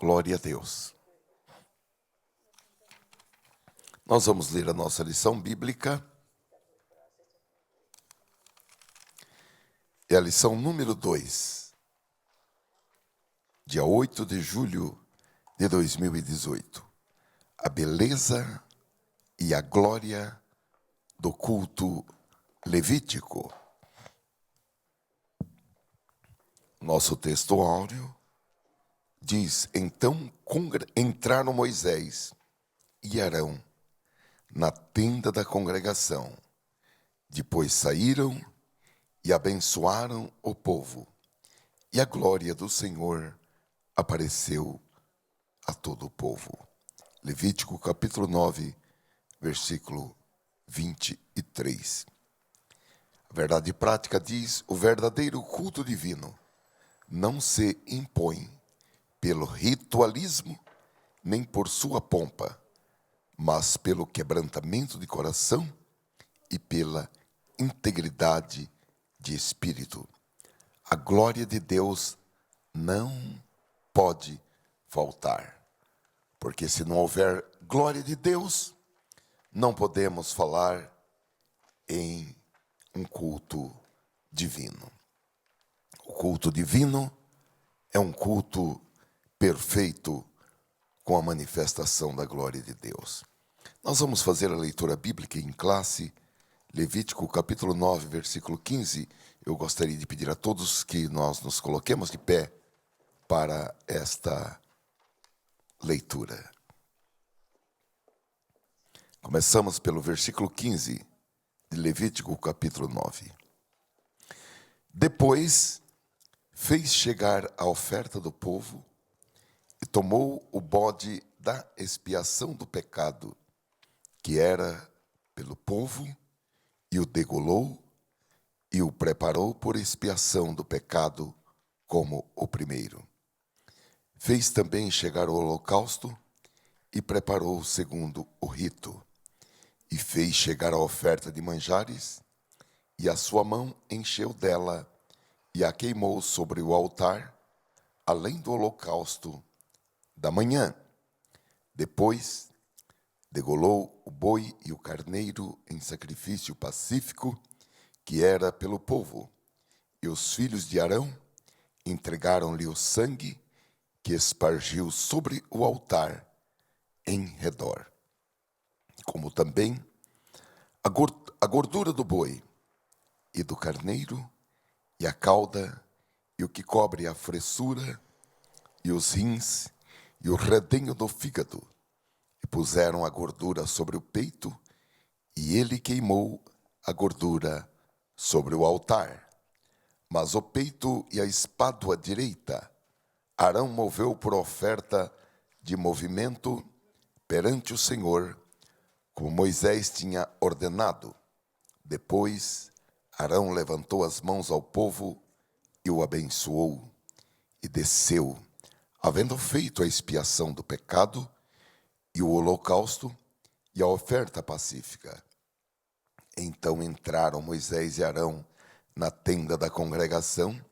Glória a Deus. Nós vamos ler a nossa lição bíblica. É a lição número 2, dia 8 de julho de 2018. A beleza e a glória do culto levítico. Nosso texto áureo diz: então entraram Moisés e Arão na tenda da congregação. Depois saíram e abençoaram o povo. E a glória do Senhor apareceu a todo o povo. Levítico capítulo 9, versículo 23. A verdade prática diz: o verdadeiro culto divino não se impõe pelo ritualismo, nem por sua pompa, mas pelo quebrantamento de coração e pela integridade de espírito. A glória de Deus não pode faltar, porque se não houver glória de Deus, não podemos falar em um culto divino. O culto divino é um culto perfeito com a manifestação da glória de Deus. Nós vamos fazer a leitura bíblica em classe, Levítico capítulo 9, versículo 15. Eu gostaria de pedir a todos que nós nos coloquemos de pé para esta leitura. Começamos pelo versículo 15 de Levítico capítulo 9. Depois fez chegar a oferta do povo e tomou o bode da expiação do pecado, que era pelo povo, e o degolou e o preparou por expiação do pecado como o primeiro. Fez também chegar o holocausto e preparou segundo o rito. E fez chegar a oferta de manjares, e a sua mão encheu dela e a queimou sobre o altar, além do holocausto da manhã. Depois degolou o boi e o carneiro em sacrifício pacífico, que era pelo povo. E os filhos de Arão entregaram-lhe o sangue, que espargiu sobre o altar em redor. Como também a gordura do boi e do carneiro, e a cauda, e o que cobre a fressura, e os rins, e o redenho do fígado. E puseram a gordura sobre o peito, e ele queimou a gordura sobre o altar. Mas o peito e a espádua direita, Arão moveu por oferta de movimento perante o Senhor, como Moisés tinha ordenado. Depois, Arão levantou as mãos ao povo e o abençoou, e desceu, havendo feito a expiação do pecado, e o holocausto, e a oferta pacífica. Então entraram Moisés e Arão na tenda da congregação,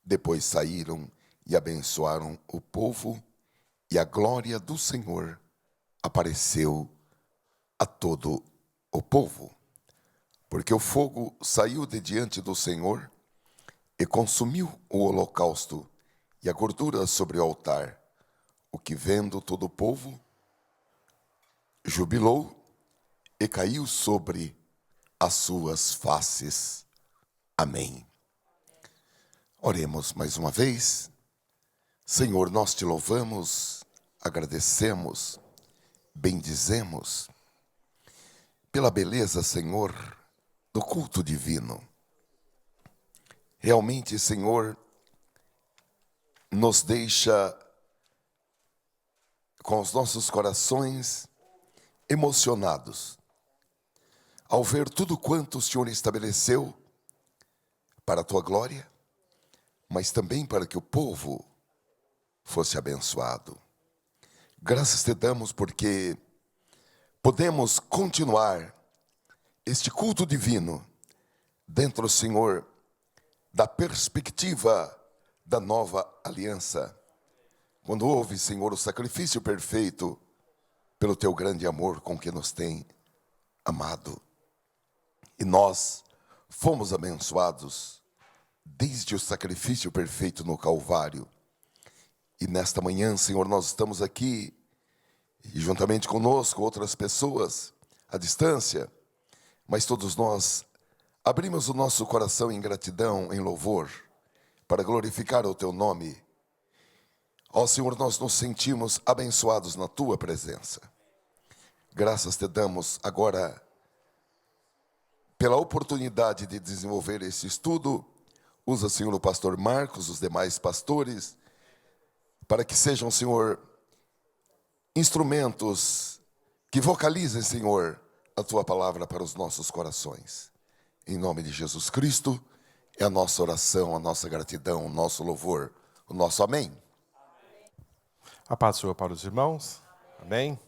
depois saíram e abençoaram o povo, e a glória do Senhor apareceu a todo o povo. Porque o fogo saiu de diante do Senhor e consumiu o holocausto e a gordura sobre o altar, o que vendo todo o povo, jubilou e caiu sobre as suas faces. Amém. Oremos mais uma vez. Senhor, nós te louvamos, agradecemos, bendizemos pela beleza, Senhor, do culto divino. Realmente, Senhor, nos deixa com os nossos corações emocionados ao ver tudo quanto o Senhor estabeleceu para a tua glória, mas também para que o povo fosse abençoado. Graças te damos porque podemos continuar este culto divino dentro, Senhor, da perspectiva da nova aliança, quando houve, Senhor, o sacrifício perfeito pelo teu grande amor com que nos tem amado. E nós fomos abençoados desde o sacrifício perfeito no Calvário. E nesta manhã, Senhor, nós estamos aqui, e juntamente conosco outras pessoas, à distância, mas todos nós abrimos o nosso coração em gratidão, em louvor, para glorificar o teu nome. Ó Senhor, nós nos sentimos abençoados na tua presença. Graças te damos agora pela oportunidade de desenvolver esse estudo. Usa, Senhor, o pastor Marcos, os demais pastores, para que sejam, Senhor, instrumentos que vocalizem, Senhor, a tua palavra para os nossos corações. Em nome de Jesus Cristo, é a nossa oração, a nossa gratidão, o nosso louvor, o nosso amém. A paz do Senhor para os irmãos. Amém.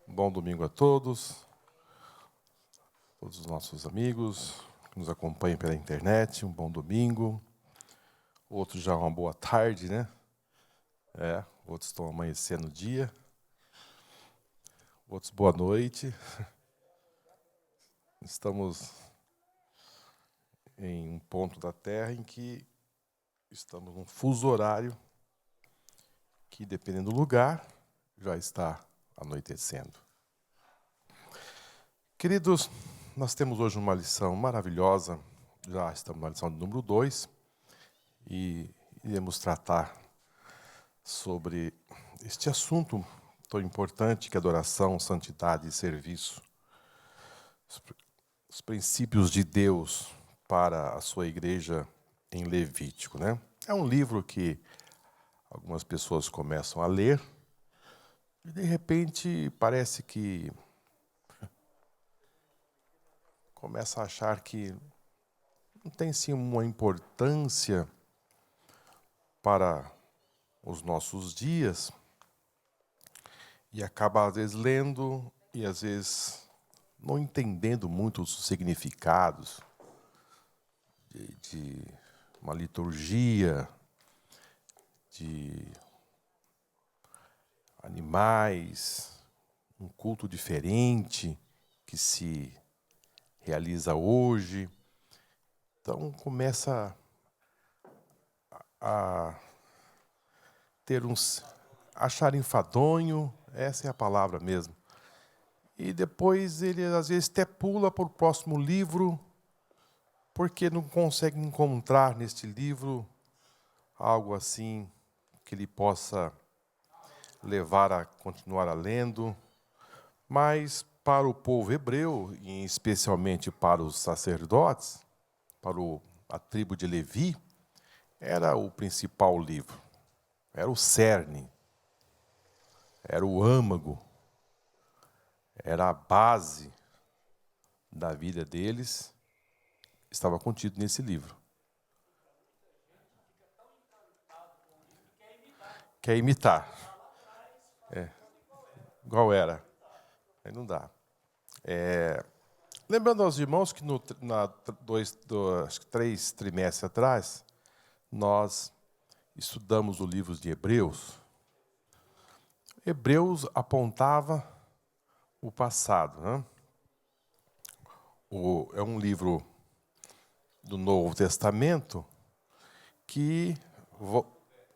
Bom domingo a todos os nossos amigos que nos acompanham pela internet. Um bom domingo. Outros já uma boa tarde, né? Outros estão amanhecendo o dia. Outros boa noite. Estamos em um ponto da Terra em que estamos num fuso horário que, dependendo do lugar, já está anoitecendo. Queridos, nós temos hoje uma lição maravilhosa, já estamos na lição número 2, e iremos tratar sobre este assunto tão importante que é adoração, santidade e serviço. Os princípios de Deus para a sua igreja em Levítico, né? É um livro que algumas pessoas começam a ler e, de repente, parece que começa a achar que não tem, sim, uma importância para os nossos dias e acaba, às vezes, lendo e, às vezes, não entendendo muito os significados de uma liturgia, de animais, um culto diferente que se realiza hoje. Então começa a ter achar enfadonho, essa é a palavra mesmo. E depois ele às vezes até pula para o próximo livro, porque não consegue encontrar neste livro algo assim que ele possa levar a continuar a lendo. Mas para o povo hebreu, e especialmente para os sacerdotes, para a tribo de Levi, era o principal livro, era o cerne, era o âmago, era a base da vida deles, estava contido nesse livro. Quer imitar. Igual era. Aí não dá. Lembrando aos irmãos que acho que 3 trimestres atrás, nós estudamos o livro de Hebreus. Hebreus apontava o passado, né? É um livro do Novo Testamento que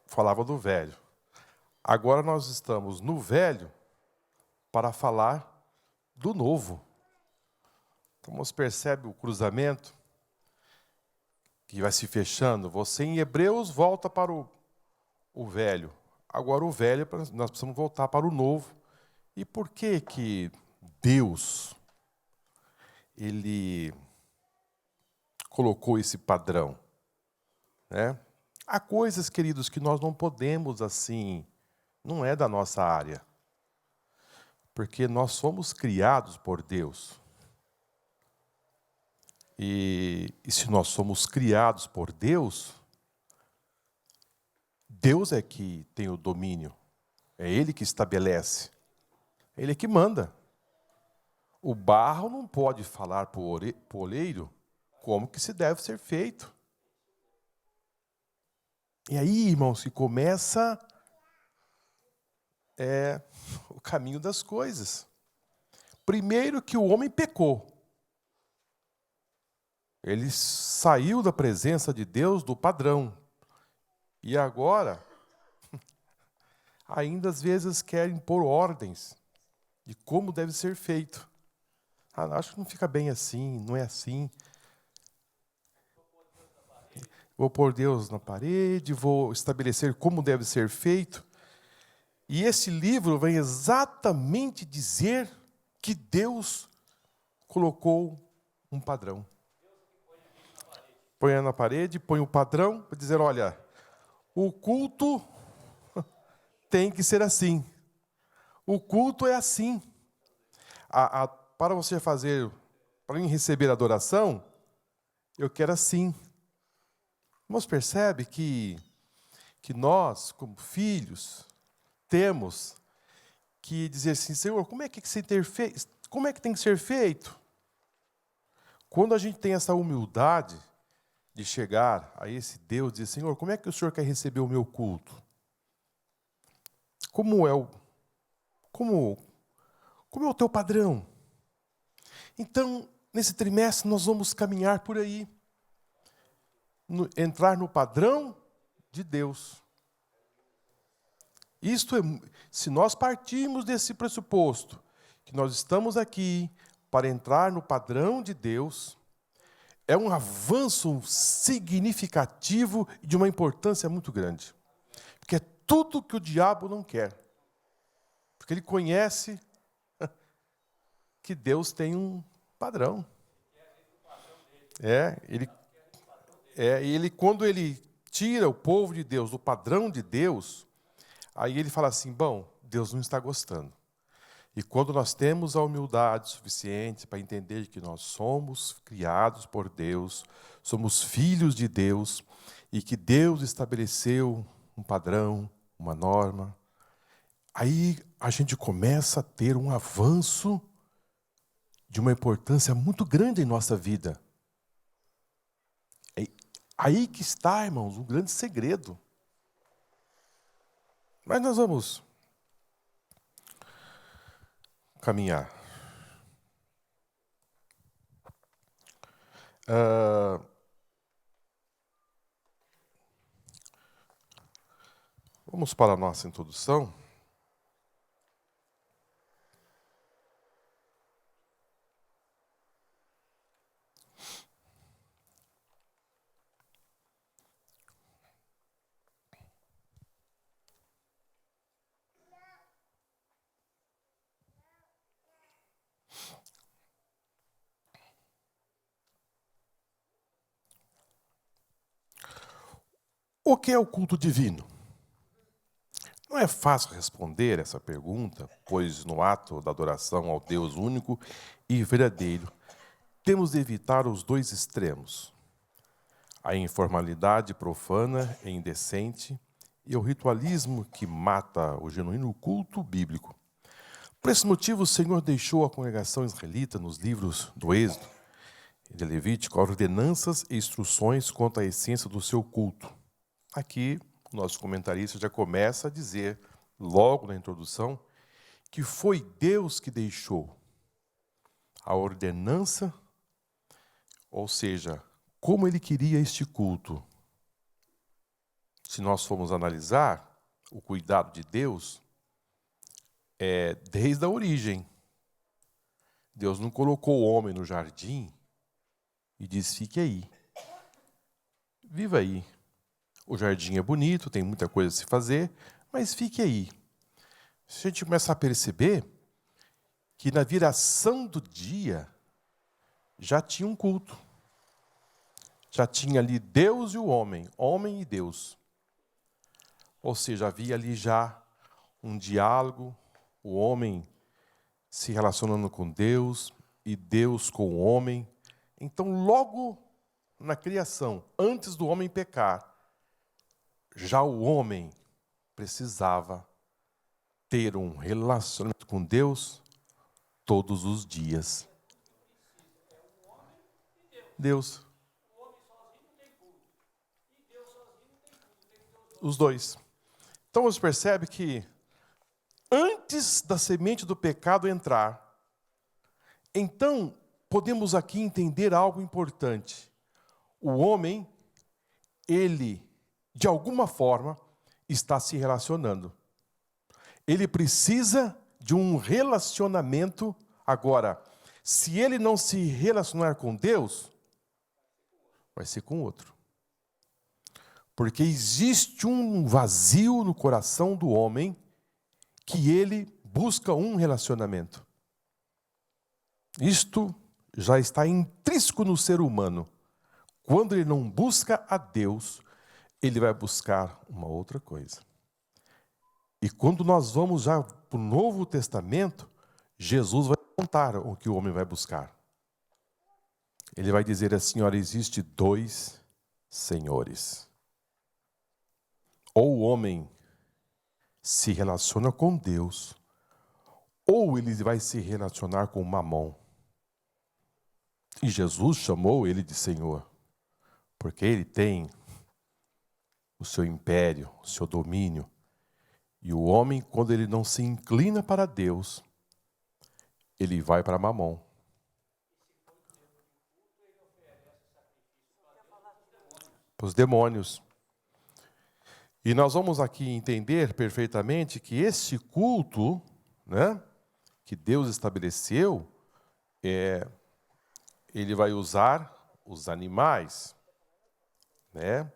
falava do Velho. Agora nós estamos no Velho para falar do Novo. Então você percebe o cruzamento que vai se fechando. Você em Hebreus volta para o Velho. Agora o Velho, nós precisamos voltar para o Novo. E por que que Deus ele colocou esse padrão, né? Há coisas, queridos, que nós não podemos assim, não é da nossa área. Porque nós somos criados por Deus. E se nós somos criados por Deus, Deus é que tem o domínio. É Ele que estabelece. É Ele que manda. O barro não pode falar para o oleiro como que se deve ser feito. E aí, irmãos, que começa é o caminho das coisas. Primeiro que o homem pecou. Ele saiu da presença de Deus, do padrão. E agora, ainda às vezes quer impor ordens de como deve ser feito. Acho que não fica bem assim, não é assim. Vou pôr Deus na parede, vou estabelecer como deve ser feito. E esse livro vem exatamente dizer que Deus colocou um padrão. Põe na parede, põe o padrão para dizer, olha, o culto tem que ser assim. O culto é assim. Para você fazer, para mim receber adoração, eu quero assim. Irmãos, percebe que nós, como filhos, temos que dizer assim, Senhor, como é que tem que ser feito? Quando a gente tem essa humildade de chegar a esse Deus e dizer, Senhor, como é que o Senhor quer receber o meu culto? Como é o teu padrão? Então, nesse trimestre, nós vamos caminhar por aí. Entrar no padrão de Deus. Isto é, se nós partirmos desse pressuposto, que nós estamos aqui para entrar no padrão de Deus, é um avanço significativo e de uma importância muito grande. Porque é tudo que o diabo não quer. Porque ele conhece que Deus tem um padrão. Quando ele tira o povo de Deus do padrão de Deus, aí ele fala assim, bom, Deus não está gostando. E quando nós temos a humildade suficiente para entender que nós somos criados por Deus, somos filhos de Deus, e que Deus estabeleceu um padrão, uma norma, aí a gente começa a ter um avanço de uma importância muito grande em nossa vida. É aí que está, irmãos, um grande segredo. Mas nós vamos caminhar. Vamos para a nossa introdução. O que é o culto divino? Não é fácil responder essa pergunta, pois no ato da adoração ao Deus único e verdadeiro, temos de evitar os dois extremos: a informalidade profana e indecente e o ritualismo que mata o genuíno culto bíblico. Por esse motivo, o Senhor deixou a congregação israelita nos livros do Êxodo e de Levítico ordenanças e instruções quanto à essência do seu culto. Aqui, o nosso comentarista já começa a dizer, logo na introdução, que foi Deus que deixou a ordenança, ou seja, como ele queria este culto. Se nós formos analisar o cuidado de Deus, desde a origem. Deus não colocou o homem no jardim e disse, fique aí. Viva aí. O jardim é bonito, tem muita coisa a se fazer, mas fique aí. Se a gente começar a perceber que na viração do dia já tinha um culto. Já tinha ali Deus e o homem e Deus. Ou seja, havia ali já um diálogo, o homem se relacionando com Deus e Deus com o homem. Então, logo na criação, antes do homem pecar, já o homem precisava ter um relacionamento com Deus todos os dias. Deus. Os dois. Então você percebe que antes da semente do pecado entrar. Então, podemos aqui entender algo importante. O homem, ele, de alguma forma, está se relacionando. Ele precisa de um relacionamento. Agora, se ele não se relacionar com Deus, vai ser com outro. Porque existe um vazio no coração do homem que ele busca um relacionamento. Isto já está intrínseco no ser humano. Quando ele não busca a Deus, ele vai buscar uma outra coisa. E quando nós vamos já para o Novo Testamento, Jesus vai contar o que o homem vai buscar. Ele vai dizer assim, olha, existe 2 senhores. Ou o homem se relaciona com Deus, ou ele vai se relacionar com Mamon. E Jesus chamou ele de Senhor, porque ele tem o seu império, o seu domínio. E o homem, quando ele não se inclina para Deus, ele vai para Mamon. Para os demônios. E nós vamos aqui entender perfeitamente que esse culto, né, que Deus estabeleceu, ele vai usar os animais, né?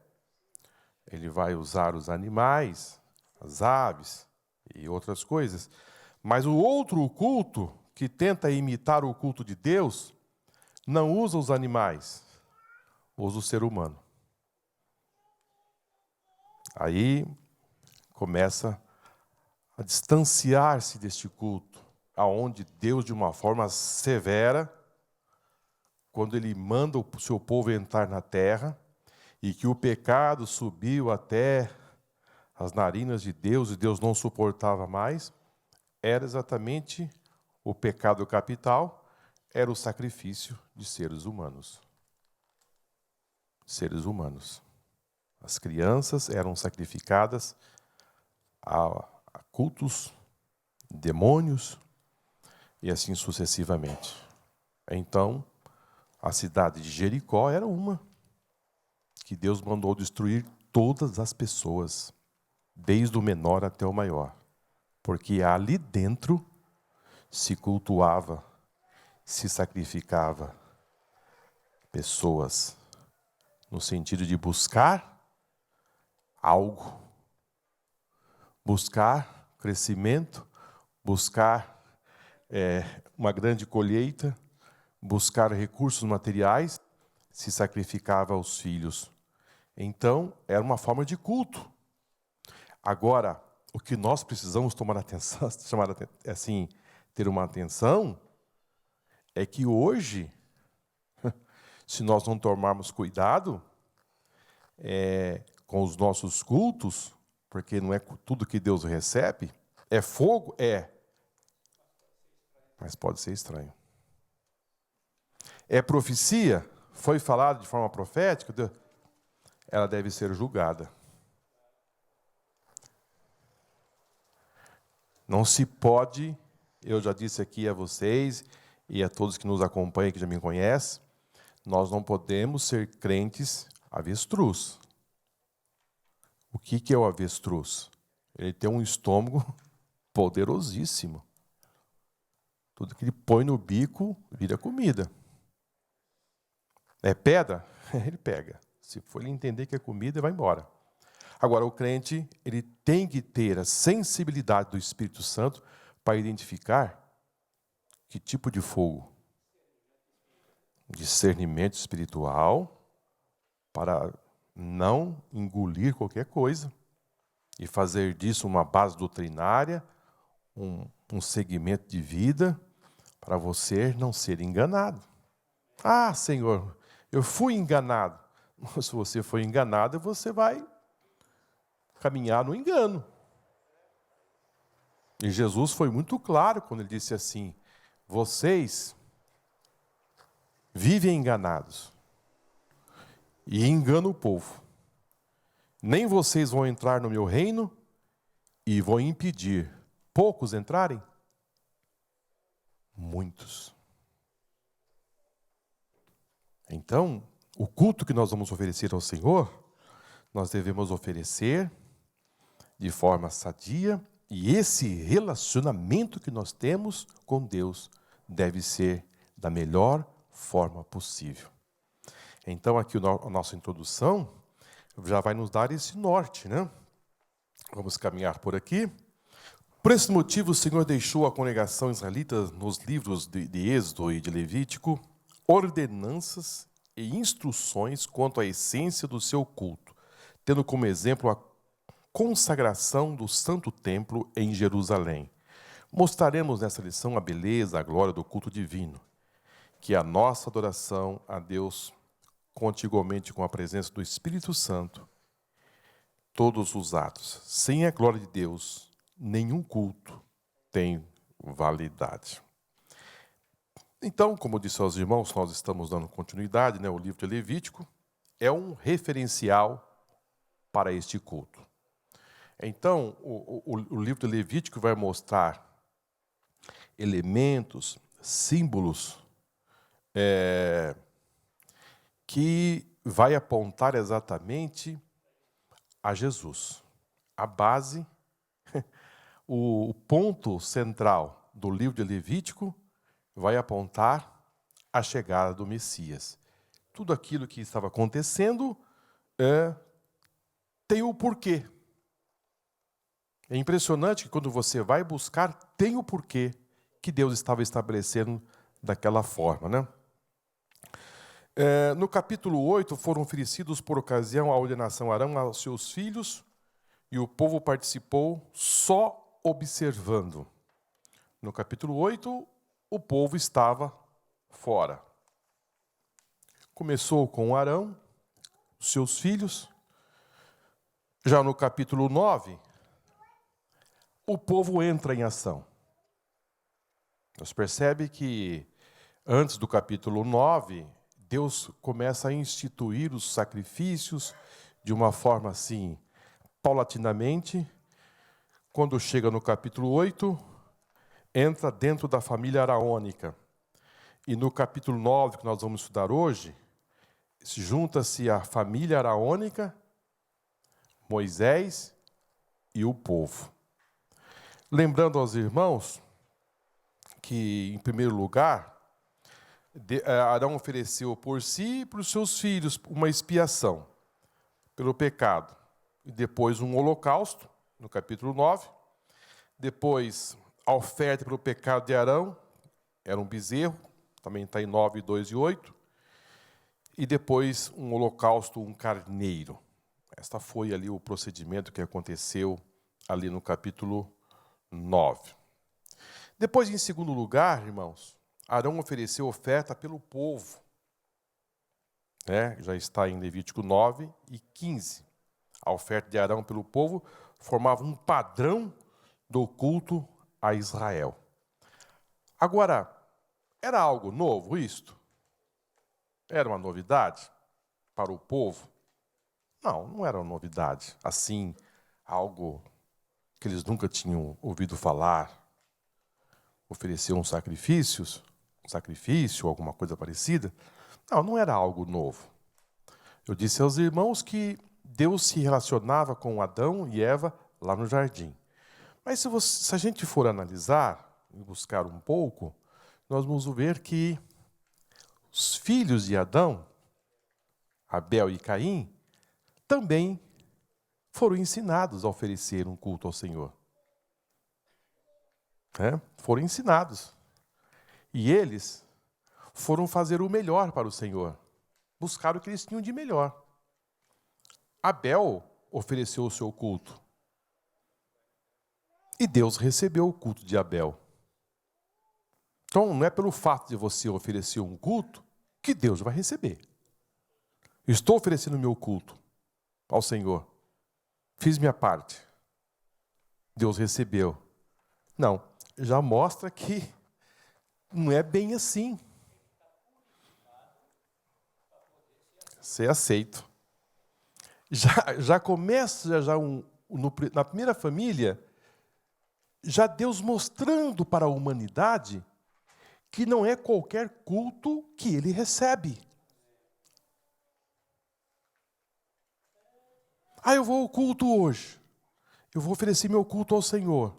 Ele vai usar os animais, as aves e outras coisas. Mas o outro culto, que tenta imitar o culto de Deus, não usa os animais, usa o ser humano. Aí começa a distanciar-se deste culto, aonde Deus, de uma forma severa, quando ele manda o seu povo entrar na terra, e que o pecado subiu até as narinas de Deus, e Deus não suportava mais, era exatamente o pecado capital, era o sacrifício de seres humanos. Seres humanos. As crianças eram sacrificadas a cultos, demônios, e assim sucessivamente. Então, a cidade de Jericó era uma que Deus mandou destruir todas as pessoas, desde o menor até o maior, porque ali dentro se cultuava, se sacrificava pessoas, no sentido de buscar algo, buscar crescimento, buscar uma grande colheita, buscar recursos materiais, se sacrificava aos filhos. Então, era uma forma de culto. Agora, o que nós precisamos tomar atenção, assim, ter uma atenção, é que hoje, se nós não tomarmos cuidado com os nossos cultos, porque não é tudo que Deus recebe, é fogo? É. Mas pode ser estranho. É profecia? Foi falado de forma profética? Ela deve ser julgada. Não se pode, eu já disse aqui a vocês e a todos que nos acompanham, que já me conhecem, nós não podemos ser crentes avestruz. O que é o avestruz? Ele tem um estômago poderosíssimo. Tudo que ele põe no bico vira comida. É pedra? Ele pega. Se for ele entender que é comida, ele vai embora. Agora, o crente, ele tem que ter a sensibilidade do Espírito Santo para identificar que tipo de fogo. Discernimento espiritual para não engolir qualquer coisa e fazer disso uma base doutrinária, um segmento de vida, para você não ser enganado. Ah, Senhor, eu fui enganado. Se você foi enganado, você vai caminhar no engano. E Jesus foi muito claro quando ele disse assim: vocês vivem enganados e enganam o povo. Nem vocês vão entrar no meu reino e vão impedir. poucos entrarem? Muitos. Então, o culto que nós vamos oferecer ao Senhor, nós devemos oferecer de forma sadia, e esse relacionamento que nós temos com Deus deve ser da melhor forma possível. Então, aqui a nossa introdução já vai nos dar esse norte, né? Vamos caminhar por aqui. Por esse motivo, o Senhor deixou a congregação israelita nos livros de Êxodo e de Levítico ordenanças e instruções quanto à essência do seu culto, tendo como exemplo a consagração do Santo Templo em Jerusalém. Mostraremos nessa lição a beleza, a glória do culto divino, que é a nossa adoração a Deus contiguamente com a presença do Espírito Santo, todos os atos. Sem a glória de Deus, nenhum culto tem validade. Então, como disse aos irmãos, nós estamos dando continuidade, né? O livro de Levítico é um referencial para este culto. Então, o livro de Levítico vai mostrar elementos, símbolos, que vai apontar exatamente a Jesus. A base, o ponto central do livro de Levítico vai apontar a chegada do Messias. Tudo aquilo que estava acontecendo tem o porquê. É impressionante que quando você vai buscar, tem o porquê que Deus estava estabelecendo daquela forma, né? No capítulo 8, foram oferecidos por ocasião a ordenação Arão aos seus filhos, e o povo participou só observando. No capítulo 8, o povo estava fora. Começou com Arão, seus filhos. Já no capítulo 9, o povo entra em ação. Nós percebemos que antes do capítulo 9, Deus começa a instituir os sacrifícios de uma forma assim, paulatinamente. Quando chega no capítulo 8, entra dentro da família araônica. E no capítulo 9, que nós vamos estudar hoje, junta-se a família araônica, Moisés e o povo. Lembrando aos irmãos que, em primeiro lugar, Arão ofereceu por si e para os seus filhos uma expiação pelo pecado. E depois um holocausto, no capítulo 9. Depois, a oferta pelo pecado de Arão, era um bezerro, também está em 9, 2 e 8. E depois um holocausto, um carneiro. Esta foi ali o procedimento que aconteceu ali no capítulo 9. Depois, em segundo lugar, irmãos, Arão ofereceu oferta pelo povo. Já está em Levítico 9 e 15. A oferta de Arão pelo povo formava um padrão do culto a Israel. Agora, era algo novo isto? Era uma novidade para o povo? Não, não era uma novidade. Assim, algo que eles nunca tinham ouvido falar. Oferecer um sacrifício, alguma coisa parecida. Não, não era algo novo. Eu disse aos irmãos que Deus se relacionava com Adão e Eva lá no jardim. Mas se a gente for analisar e buscar um pouco, nós vamos ver que os filhos de Adão, Abel e Caim, também foram ensinados a oferecer um culto ao Senhor. Foram ensinados. E eles foram fazer o melhor para o Senhor. Buscar o que eles tinham de melhor. Abel ofereceu o seu culto. E Deus recebeu o culto de Abel. Então, não é pelo fato de você oferecer um culto que Deus vai receber. Eu estou oferecendo o meu culto ao Senhor. Fiz minha parte. Deus recebeu. Não, já mostra que não é bem assim. Ser aceito. Já começa na primeira família, já Deus mostrando para a humanidade que não é qualquer culto que ele recebe. Eu vou ao culto hoje. Eu vou oferecer meu culto ao Senhor.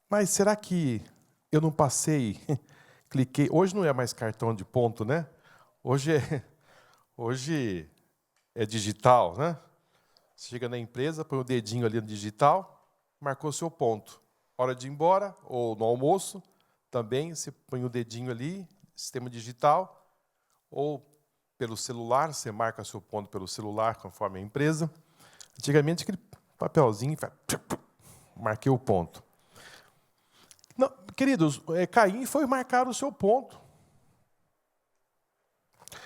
Mas será que eu não passei, cliquei... Hoje não é mais cartão de ponto, né? Hoje é digital, né? Você chega na empresa, põe o dedinho ali no digital, marcou seu ponto. Hora de ir embora, ou no almoço, também você põe o dedinho ali, sistema digital, ou pelo celular, você marca seu ponto pelo celular, conforme a empresa. Antigamente, aquele papelzinho, marquei o ponto. Não, queridos, Caim foi marcar o seu ponto.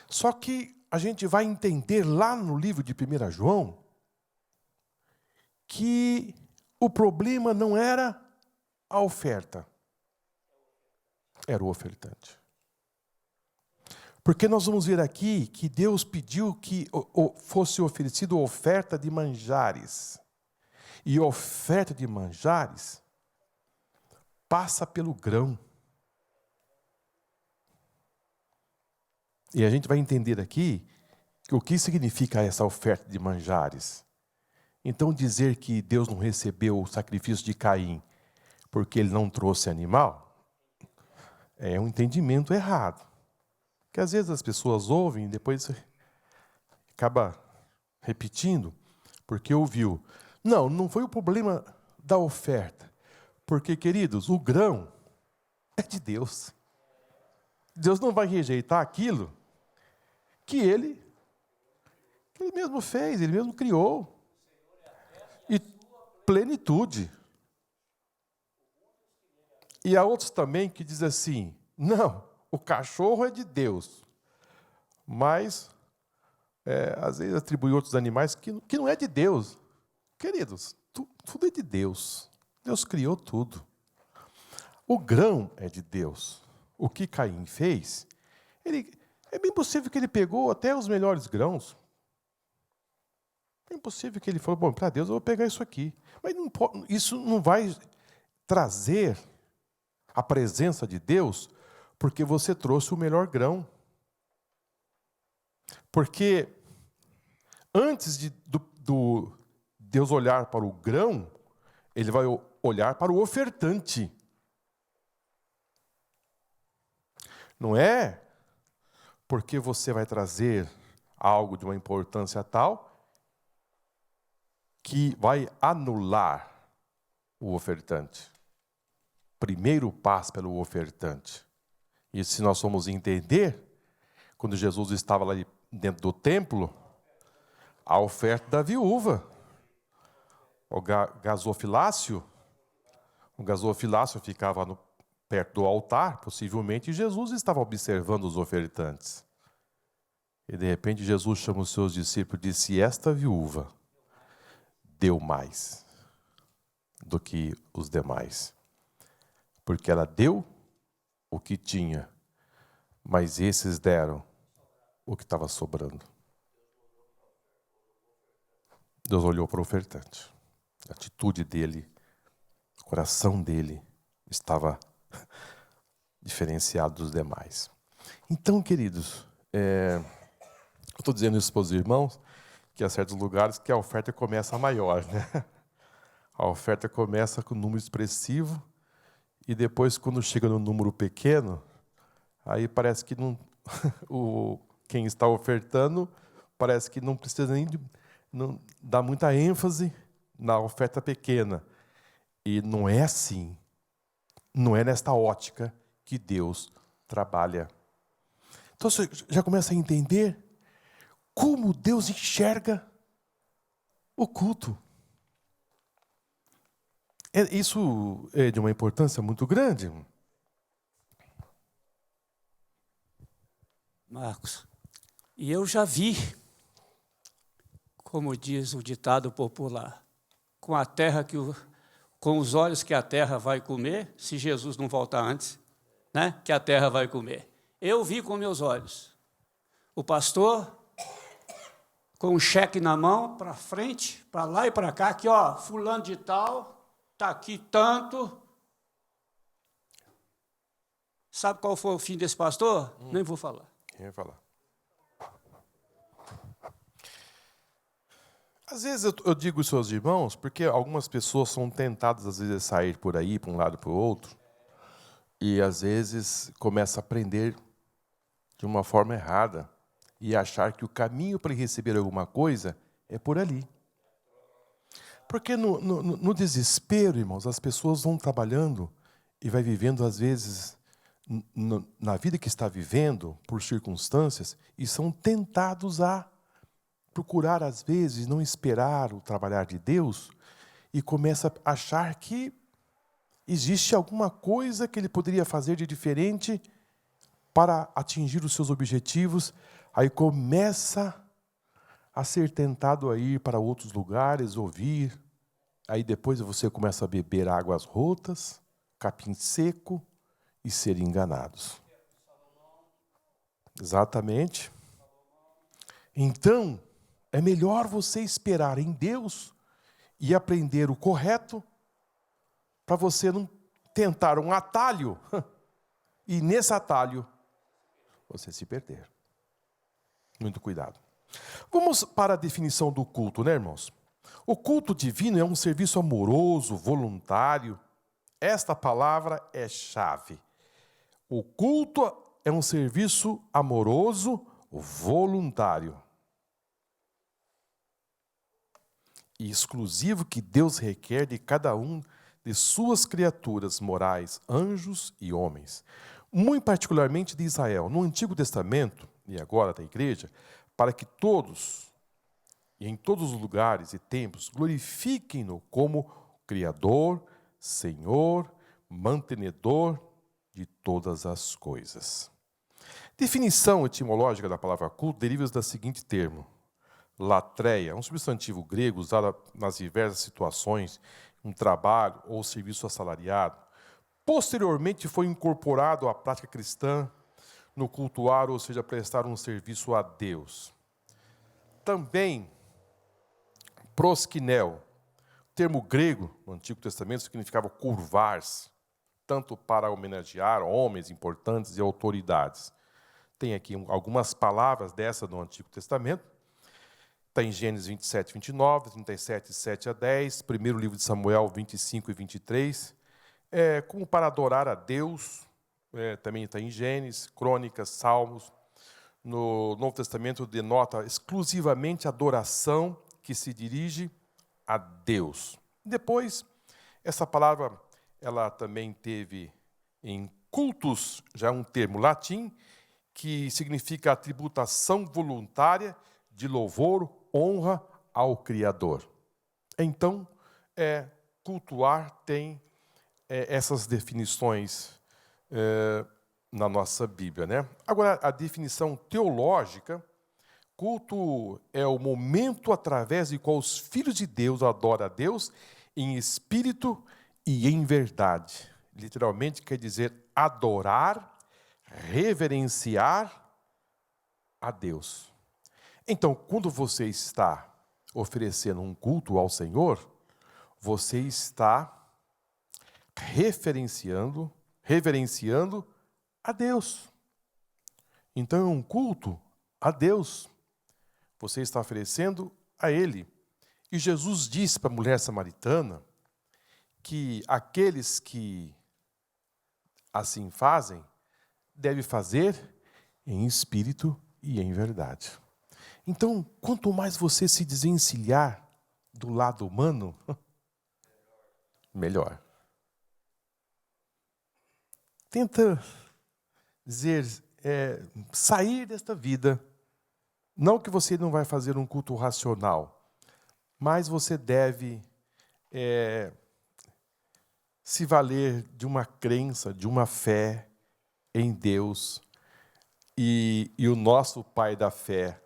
Só que a gente vai entender lá no livro de 1 João que o problema não era a oferta, era o ofertante. Porque nós vamos ver aqui que Deus pediu que fosse oferecido oferta de manjares. E oferta de manjares passa pelo grão. E a gente vai entender aqui o que significa essa oferta de manjares. Então, dizer que Deus não recebeu o sacrifício de Caim porque ele não trouxe animal é um entendimento errado. Porque às vezes as pessoas ouvem e depois acaba repetindo porque ouviu. Não foi o problema da oferta. Porque, queridos, o grão é de Deus. Deus não vai rejeitar aquilo que Ele mesmo fez, Ele mesmo criou. E plenitude. E há outros também que dizem assim, não, o cachorro é de Deus. Mas, às vezes, atribui outros animais que não é de Deus. Queridos, tudo é de Deus. Deus criou tudo. O grão é de Deus. O que Caim fez, é bem possível que ele pegou até os melhores grãos. É impossível que ele falou, bom, para Deus eu vou pegar isso aqui. Mas isso não vai trazer a presença de Deus porque você trouxe o melhor grão. Porque antes de Deus olhar para o grão, Ele vai olhar para o ofertante. Não é porque você vai trazer algo de uma importância tal que vai anular o ofertante. Primeiro passa pelo ofertante. E se nós formos entender, quando Jesus estava lá dentro do templo, a oferta da viúva, o gasofilácio ficava perto do altar, possivelmente Jesus estava observando os ofertantes. E de repente Jesus chama os seus discípulos e disse, esta viúva deu mais do que os demais. Porque ela deu o que tinha, mas esses deram o que estava sobrando. Deus olhou para o ofertante. A atitude dele, o coração dele estava diferenciado dos demais. Então, queridos, eu estou dizendo isso para os irmãos, que há certos lugares que a oferta começa maior, né? A oferta começa com um número expressivo e depois, quando chega no número pequeno, aí parece que quem está ofertando parece que não precisa nem não dá muita ênfase na oferta pequena. E não é assim. Não é nesta ótica que Deus trabalha. Então você já começa a entender como Deus enxerga o culto. Isso é de uma importância muito grande. Marcos, e eu já vi, como diz o ditado popular, com os olhos que a terra vai comer, se Jesus não voltar antes, né, que a terra vai comer. Eu vi com meus olhos. O pastor com um cheque na mão, para frente, para lá e para cá, aqui, ó, fulano de tal, está aqui tanto. Sabe qual foi o fim desse pastor? Nem vou falar. Quem vai falar? Às vezes eu digo isso aos irmãos, porque algumas pessoas são tentadas, às vezes, a sair por aí, para um lado e para o outro, e às vezes começa a aprender de uma forma errada e achar que o caminho para receber alguma coisa é por ali. Porque no desespero, irmãos, as pessoas vão trabalhando e vai vivendo, às vezes, na vida que está vivendo, por circunstâncias, e são tentados a procurar, às vezes, não esperar o trabalhar de Deus, e começa a achar que existe alguma coisa que ele poderia fazer de diferente para atingir os seus objetivos. Aí começa a ser tentado a ir para outros lugares, ouvir. Aí depois você começa a beber águas rotas, capim seco e ser enganados. Exatamente. Então, é melhor você esperar em Deus e aprender o correto para você não tentar um atalho e nesse atalho você se perder. Muito cuidado. Vamos para a definição do culto, né, irmãos? O culto divino é um serviço amoroso, voluntário. Esta palavra é chave. O culto é um serviço amoroso, voluntário e exclusivo que Deus requer de cada um de suas criaturas morais, anjos e homens. Muito particularmente de Israel, no Antigo Testamento, e agora da igreja, para que todos, e em todos os lugares e tempos, glorifiquem-no como Criador, Senhor, mantenedor de todas as coisas. Definição etimológica da palavra culto deriva da seguinte termo: latreia, um substantivo grego usado nas diversas situações, um trabalho ou serviço assalariado. Posteriormente foi incorporado à prática cristã no cultuar, ou seja, prestar um serviço a Deus. Também, proskinel, termo grego no Antigo Testamento, significava curvar-se, tanto para homenagear homens importantes e autoridades. Tem aqui algumas palavras dessa no Antigo Testamento. Está em Gênesis 27, 29, 37, 7 a 10, primeiro livro de Samuel 25 e 23. Como para adorar a Deus, também está em Gênesis, Crônicas, Salmos. No Novo Testamento denota exclusivamente adoração que se dirige a Deus. Depois, essa palavra ela também teve em cultus, já um termo latim, que significa a tributação voluntária de louvor, honra ao Criador. Então, cultuar tem essas definições na nossa Bíblia, né? Agora, a definição teológica: culto é o momento através do qual os filhos de Deus adoram a Deus em espírito e em verdade. Literalmente quer dizer adorar, reverenciar a Deus. Então, quando você está oferecendo um culto ao Senhor, você está reverenciando a Deus. Então, é um culto a Deus. Você está oferecendo a Ele. E Jesus disse para a mulher samaritana que aqueles que assim fazem, devem fazer em espírito e em verdade. Então, quanto mais você se desencilhar do lado humano, melhor. Tenta dizer, sair desta vida. Não que você não vai fazer um culto racional, mas você deve se valer de uma crença, de uma fé em Deus. E o nosso Pai da fé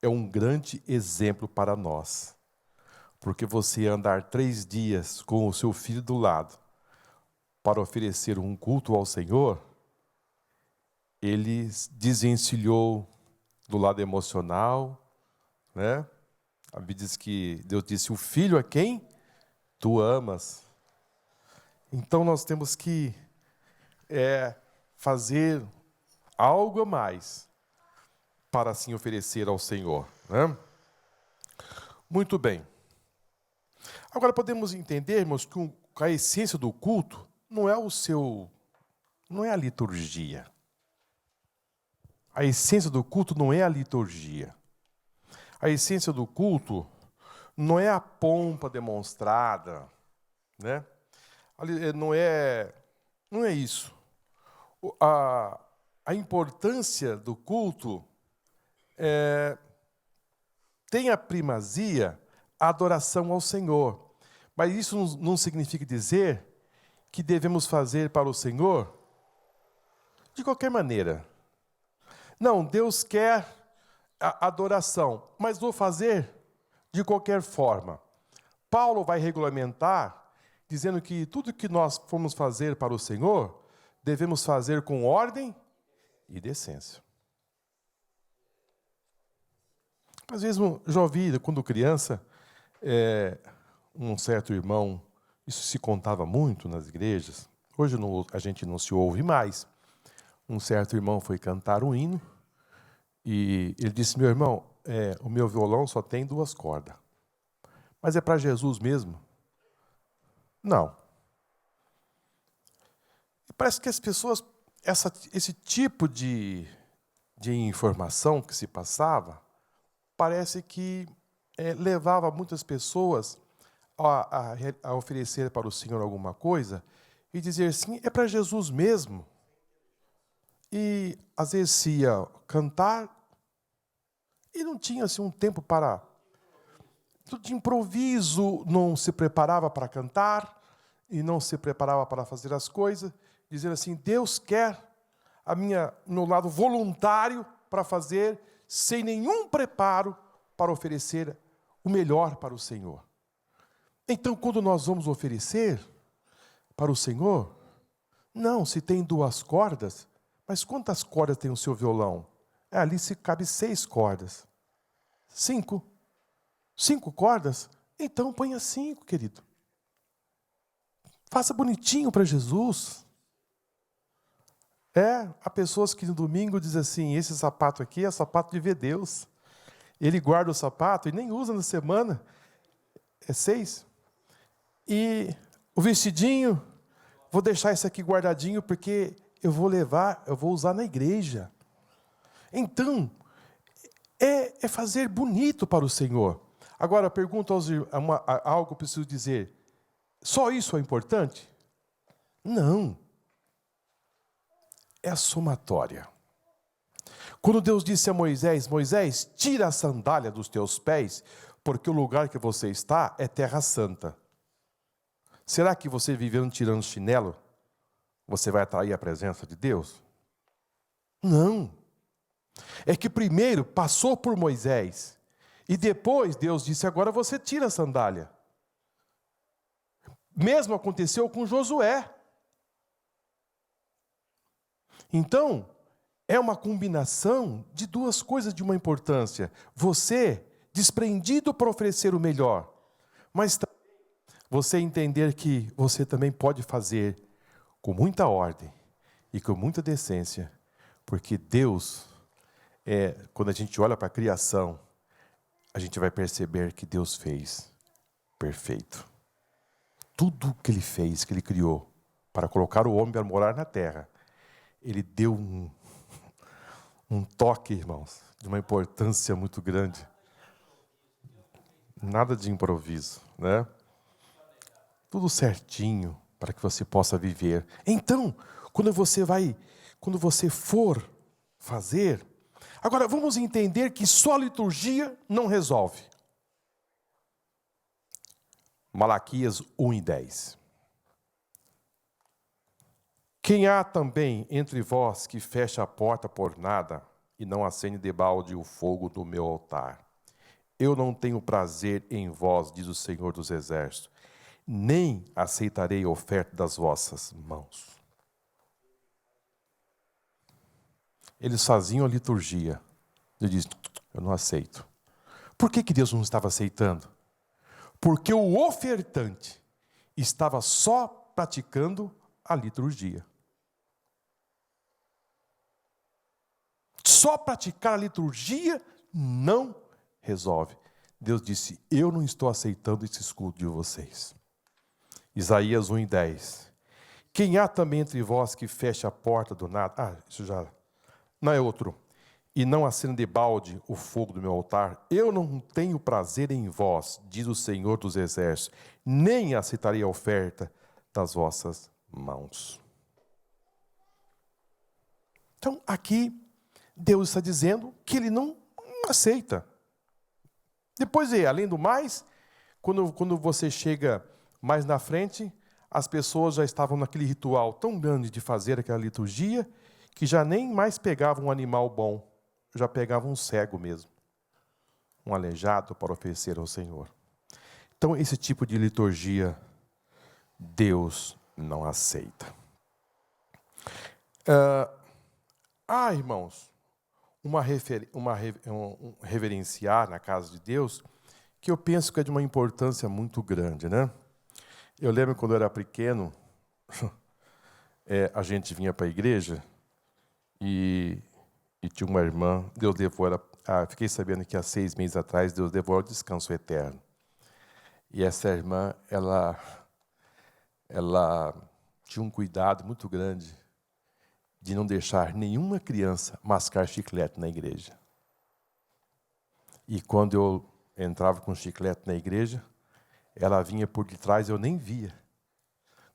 é um grande exemplo para nós. Porque você andar 3 dias com o seu filho do lado para oferecer um culto ao Senhor, ele desencilhou do lado emocional, né? A Bíblia diz que Deus disse, o filho a quem tu amas. Então nós temos que fazer algo a mais para assim oferecer ao Senhor, né? Muito bem. Agora podemos entender, irmãos, que a essência do culto não é a liturgia. A essência do culto não é a liturgia. A essência do culto não é a pompa demonstrada, né? Não é isso. A importância do culto tem a primazia a adoração ao Senhor. Mas isso não significa dizer que devemos fazer para o Senhor de qualquer maneira. Não, Deus quer a adoração, mas vou fazer de qualquer forma. Paulo vai regulamentar, dizendo que tudo que nós formos fazer para o Senhor, devemos fazer com ordem e decência. Às vezes, eu já ouvi, quando criança, um certo irmão, isso se contava muito nas igrejas, hoje a gente não se ouve mais. Um certo irmão foi cantar um hino, e ele disse, meu irmão, o meu violão só tem 2 cordas. Mas é para Jesus mesmo? Não. E parece que as pessoas, esse tipo de informação que se passava, parece que levava muitas pessoas a oferecer para o Senhor alguma coisa e dizer assim, é para Jesus mesmo. E às vezes se ia cantar e não tinha assim, um tempo para... Tudo de improviso, não se preparava para cantar e não se preparava para fazer as coisas, dizendo assim, Deus quer meu lado voluntário para fazer, sem nenhum preparo para oferecer o melhor para o Senhor. Então, quando nós vamos oferecer para o Senhor, não, se tem 2 cordas, mas quantas cordas tem o seu violão? Ali se cabe 6 cordas. 5? 5 cordas? Então ponha 5, querido. Faça bonitinho para Jesus. Há pessoas que no domingo dizem assim, esse sapato aqui é sapato de ver Deus. Ele guarda o sapato e nem usa na semana. É 6. E o vestidinho, vou deixar esse aqui guardadinho porque eu vou usar na igreja. Então, é fazer bonito para o Senhor. Agora, pergunto algo que eu preciso dizer. Só isso é importante? Não. É a somatória. Quando Deus disse a Moisés, Moisés, tira a sandália dos teus pés, porque o lugar que você está é terra santa. Será que você vivendo tirando chinelo, você vai atrair a presença de Deus? Não. É que primeiro passou por Moisés, e depois Deus disse, agora você tira a sandália. Mesmo aconteceu com Josué. Então, é uma combinação de 2 coisas de uma importância. Você, desprendido para oferecer o melhor, mas também você entender que você também pode fazer com muita ordem e com muita decência, porque Deus, quando a gente olha para a criação, a gente vai perceber que Deus fez perfeito. Tudo que Ele fez, que Ele criou, para colocar o homem para morar na terra, Ele deu um toque, irmãos, de uma importância muito grande. Nada de improviso, né? Tudo certinho para que você possa viver. Então, quando você for fazer... Agora, vamos entender que só a liturgia não resolve. Malaquias 1:10. Quem há também entre vós que fecha a porta por nada e não acende debalde o fogo do meu altar? Eu não tenho prazer em vós, diz o Senhor dos Exércitos, nem aceitarei a oferta das vossas mãos. Eles faziam a liturgia. Ele diz, eu não aceito. Por que Deus não estava aceitando? Porque o ofertante estava só praticando a liturgia. Só praticar a liturgia não resolve. Deus disse, eu não estou aceitando esse escudo de vocês. Isaías 1:10. Quem há também entre vós que feche a porta do nada? Isso já... Não é outro. E não acenda de balde o fogo do meu altar. Eu não tenho prazer em vós, diz o Senhor dos Exércitos, nem aceitarei a oferta das vossas mãos. Então, aqui, Deus está dizendo que Ele não aceita. Depois, além do mais, quando você chega mais na frente, as pessoas já estavam naquele ritual tão grande de fazer aquela liturgia, que já nem mais pegavam um animal bom, já pegavam um cego mesmo, um aleijado para oferecer ao Senhor. Então, esse tipo de liturgia, Deus não aceita. Irmãos, um reverenciar na casa de Deus, que eu penso que é de uma importância muito grande, né? Eu lembro quando eu era pequeno, a gente vinha para a igreja e tinha uma irmã, Deus levou ela, fiquei sabendo que há 6 meses atrás, Deus levou ela ao descanso eterno. E essa irmã, ela tinha um cuidado muito grande de não deixar nenhuma criança mascar chiclete na igreja. E quando eu entrava com chiclete na igreja, ela vinha por detrás, eu nem via.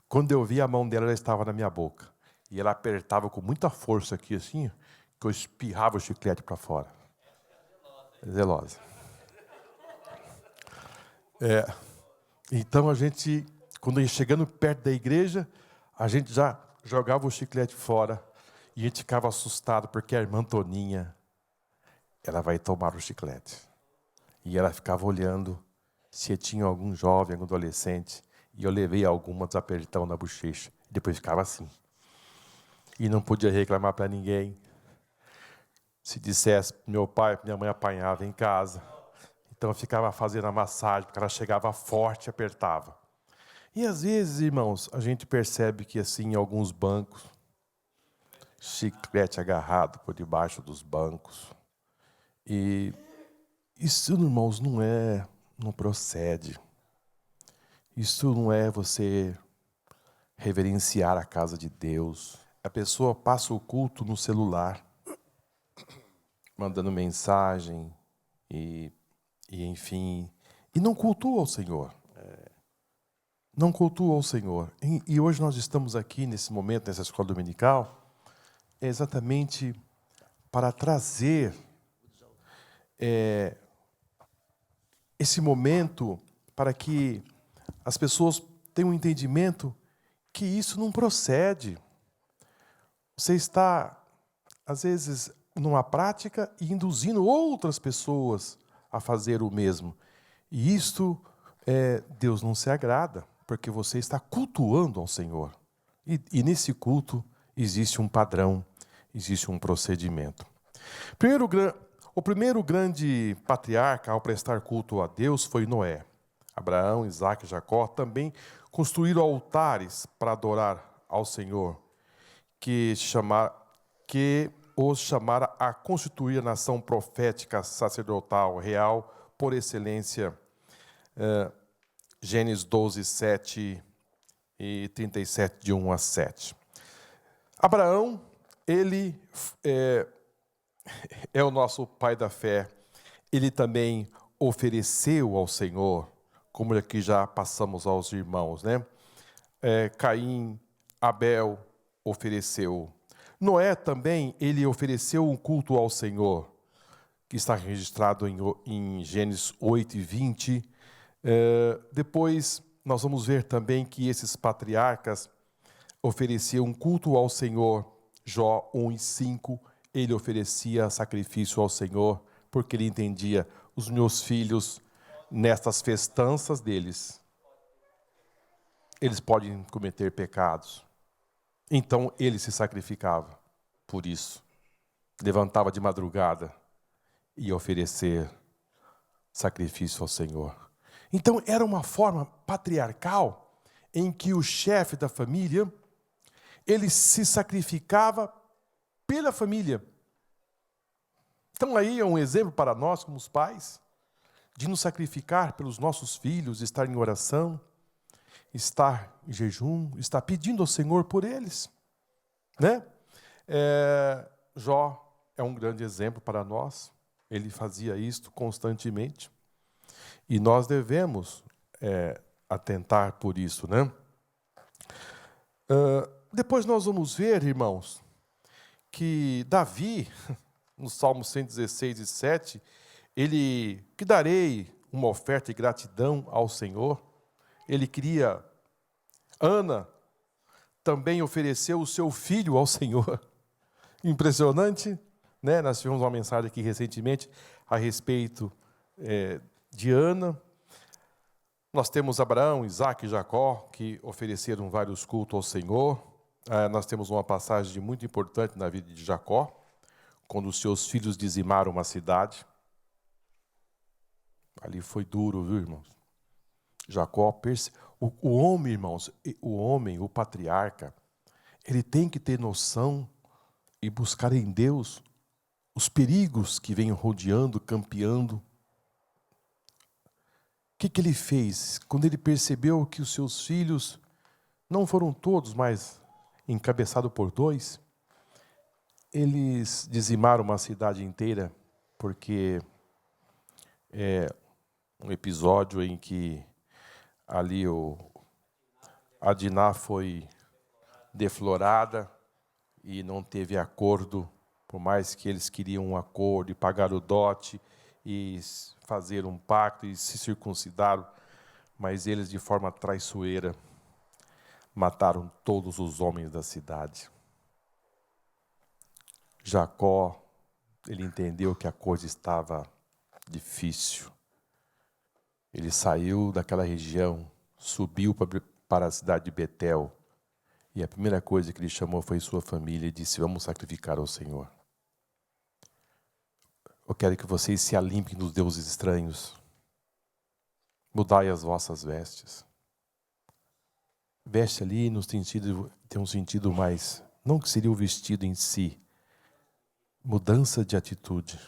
Quando eu via a mão dela, ela estava na minha boca. E ela apertava com muita força aqui, assim, que eu espirrava o chiclete para fora. Zelosa. Então a gente, quando ia chegando perto da igreja, a gente já jogava o chiclete fora. E a gente ficava assustado, porque a irmã Toninha, ela vai tomar o chiclete. E ela ficava olhando se tinha algum jovem, algum adolescente. E eu levei algumas apertão na bochecha. Depois ficava assim. E não podia reclamar para ninguém. Se dissesse, meu pai, minha mãe apanhava em casa. Então eu ficava fazendo a massagem, porque ela chegava forte e apertava. E às vezes, irmãos, a gente percebe que assim, em alguns bancos, chiclete agarrado por debaixo dos bancos. E isso, irmãos, não procede. Isso não é você reverenciar a casa de Deus. A pessoa passa o culto no celular, mandando mensagem e enfim, e não cultua o Senhor. Não cultua o Senhor. E hoje nós estamos aqui, nesse momento, nessa escola dominical, exatamente para trazer esse momento para que as pessoas tenham um entendimento que isso não procede. Você está, às vezes, numa prática e induzindo outras pessoas a fazer o mesmo. E isto, Deus não se agrada, porque você está cultuando ao Senhor. E nesse culto existe um padrão, existe um procedimento. O primeiro grande patriarca ao prestar culto a Deus foi Noé. Abraão, Isaque e Jacó também construíram altares para adorar ao Senhor, que os chamara a constituir a nação profética, sacerdotal, real, por excelência. Gênesis 12, 7 e 37, de 1 a 7. Abraão, ele é o nosso pai da fé. Ele também ofereceu ao Senhor, como aqui já passamos aos irmãos, né? Caim, Abel ofereceu. Noé também, ele ofereceu um culto ao Senhor, que está registrado em Gênesis 8 e 20. Depois, nós vamos ver também que esses patriarcas ofereciam um culto ao Senhor. Jó 1 e 5, ele oferecia sacrifício ao Senhor, porque ele entendia, os meus filhos, nestas festanças deles, eles podem cometer pecados. Então, ele se sacrificava por isso. Levantava de madrugada e ia oferecer sacrifício ao Senhor. Então, era uma forma patriarcal em que o chefe da família, ele se sacrificava pela família. Então, aí é um exemplo para nós, como os pais, de nos sacrificar pelos nossos filhos, estar em oração, estar em jejum, estar pedindo ao Senhor por eles, né? Jó é um grande exemplo para nós. Ele fazia isto constantemente. E nós devemos atentar por isso, né? Depois nós vamos ver, irmãos, que Davi, no Salmo 116, 7, ele, que darei uma oferta de gratidão ao Senhor. Ele queria, Ana também ofereceu o seu filho ao Senhor. Impressionante, né? Nós tivemos uma mensagem aqui recentemente a respeito de Ana. Nós temos Abraão, Isaac e Jacó, que ofereceram vários cultos ao Senhor. Nós temos uma passagem muito importante na vida de Jacó, quando os seus filhos dizimaram uma cidade. Ali foi duro, viu, irmãos? Jacó, o homem, irmãos, o patriarca, ele tem que ter noção e buscar em Deus os perigos que vêm rodeando, campeando. O que ele fez? Quando ele percebeu que os seus filhos não foram todos, mas encabeçados por 2, eles dizimaram uma cidade inteira, porque um episódio em que ali a Diná foi deflorada e não teve acordo, por mais que eles queriam um acordo e pagar o dote e fazer um pacto e se circuncidaram, mas eles, de forma traiçoeira, mataram todos os homens da cidade. Jacó, ele entendeu que a coisa estava difícil. Ele saiu daquela região, subiu para a cidade de Betel, e a primeira coisa que ele chamou foi sua família e disse: vamos sacrificar ao Senhor. Eu quero que vocês se alimpem dos deuses estranhos. Mudai as vossas vestes. Veste ali tem um sentido mais, não que seria o vestido em si, mudança de atitude,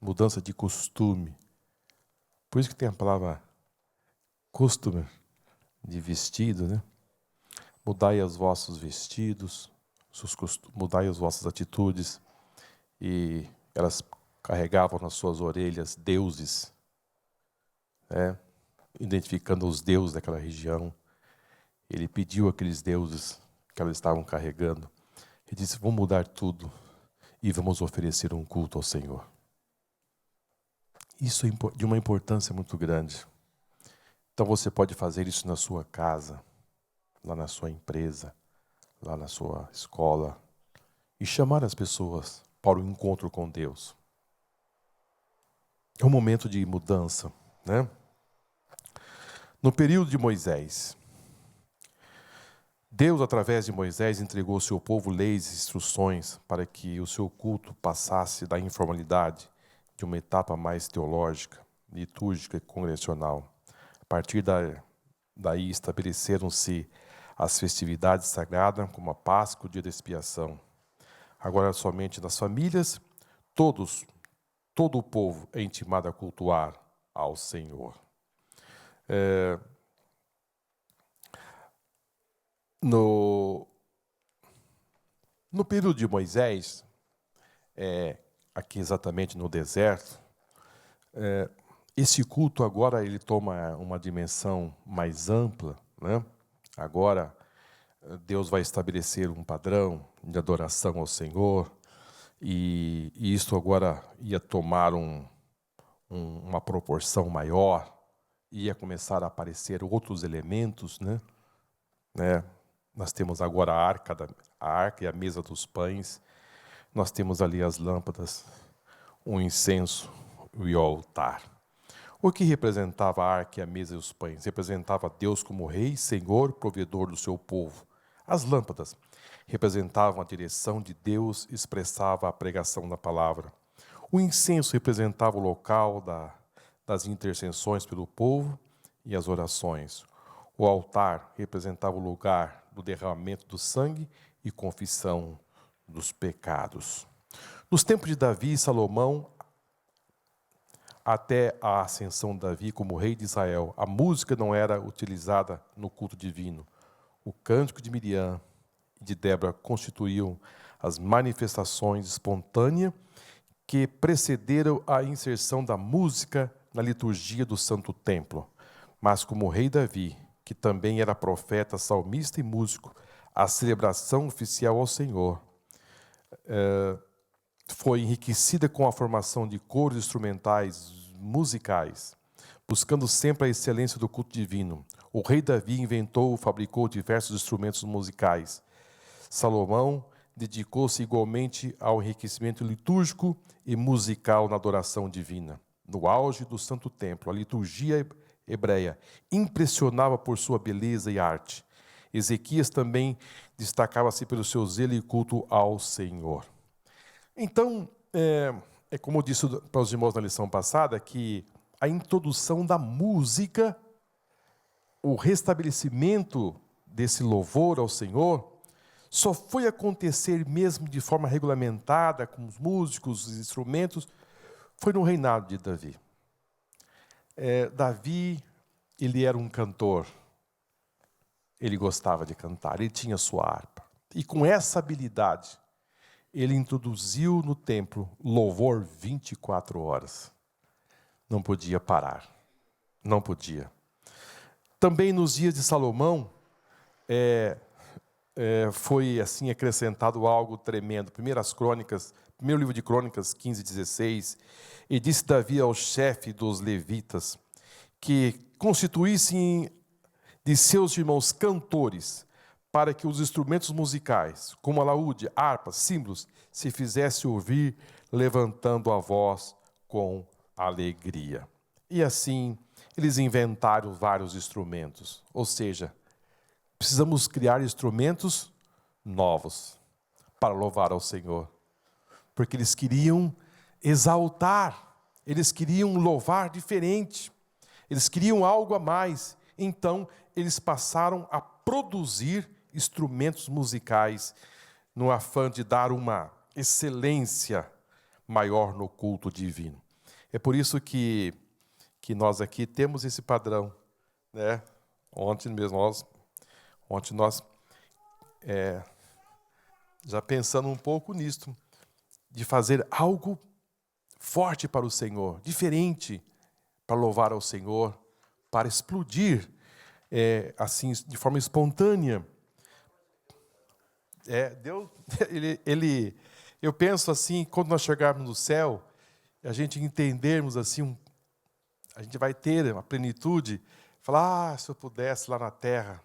mudança de costume. Por isso que tem a palavra costume, de vestido, né? Mudai os vossos vestidos, mudai as vossas atitudes. E elas carregavam nas suas orelhas deuses, né? Identificando os deuses daquela região. Ele pediu aqueles deuses que elas estavam carregando. Ele disse: vamos mudar tudo e vamos oferecer um culto ao Senhor. Isso é de uma importância muito grande. Então você pode fazer isso na sua casa, lá na sua empresa, lá na sua escola, e chamar as pessoas para o encontro com Deus. É um momento de mudança, né? No período de Moisés, Deus, através de Moisés, entregou ao seu povo leis e instruções para que o seu culto passasse da informalidade de uma etapa mais teológica, litúrgica e congregacional. A partir daí estabeleceram-se as festividades sagradas, como a Páscoa, o dia da expiação. Agora, somente nas famílias, todo o povo é intimado a cultuar ao Senhor. No período de Moisés, aqui exatamente no deserto, esse culto agora ele toma uma dimensão mais ampla, né? Agora Deus vai estabelecer um padrão de adoração ao Senhor, e isso agora ia tomar uma proporção maior, ia começar a aparecer outros elementos, né? Nós temos agora a arca e a mesa dos pães, nós temos ali as lâmpadas, o incenso e o altar. O que representava a arca e a mesa e os pães? Representava Deus como Rei, Senhor, provedor do seu povo. As lâmpadas representavam a direção de Deus, expressava a pregação da palavra. O incenso representava o local das intercessões pelo povo e as orações. O altar representava o lugar do derramamento do sangue e confissão dos pecados. Nos tempos de Davi e Salomão, até a ascensão de Davi como rei de Israel, a música não era utilizada no culto divino. O cântico de Miriam e de Débora constituíam as manifestações espontâneas que precederam a inserção da música na liturgia do Santo Templo. Mas como o rei Davi, que também era profeta, salmista e músico, a celebração oficial ao Senhor foi enriquecida com a formação de coros instrumentais musicais, buscando sempre a excelência do culto divino. O rei Davi inventou e fabricou diversos instrumentos musicais. Salomão dedicou-se igualmente ao enriquecimento litúrgico e musical na adoração divina. No auge do Santo Templo, a liturgia hebreia impressionava por sua beleza e arte. Ezequias também destacava-se pelo seu zelo e culto ao Senhor. Então, como eu disse para os irmãos na lição passada, que a introdução da música, o restabelecimento desse louvor ao Senhor, só foi acontecer mesmo de forma regulamentada, com os músicos, os instrumentos, foi no reinado de Davi. Davi, ele era um cantor, ele gostava de cantar, ele tinha sua harpa. E com essa habilidade, ele introduziu no templo louvor 24 horas. Não podia parar, não podia. Também nos dias de Salomão, foi assim acrescentado algo tremendo. Primeiro livro de Crônicas 15:16, e disse Davi ao chefe dos levitas que constituíssem de seus irmãos cantores, para que os instrumentos musicais, como alaúde, harpa, símbolos, se fizesse ouvir levantando a voz com alegria. E assim, eles inventaram vários instrumentos, ou seja, precisamos criar instrumentos novos para louvar ao Senhor. Porque eles queriam exaltar, eles queriam louvar diferente, eles queriam algo a mais. Então, eles passaram a produzir instrumentos musicais no afã de dar uma excelência maior no culto divino. É por isso que nós aqui temos esse padrão, né? Ontem nós já pensando um pouco nisto, de fazer algo forte para o Senhor, diferente, para louvar ao Senhor, para explodir assim de forma espontânea. Deus, eu penso assim, quando nós chegarmos no céu, a gente entendermos assim, a gente vai ter uma plenitude, falar, se eu pudesse lá na terra,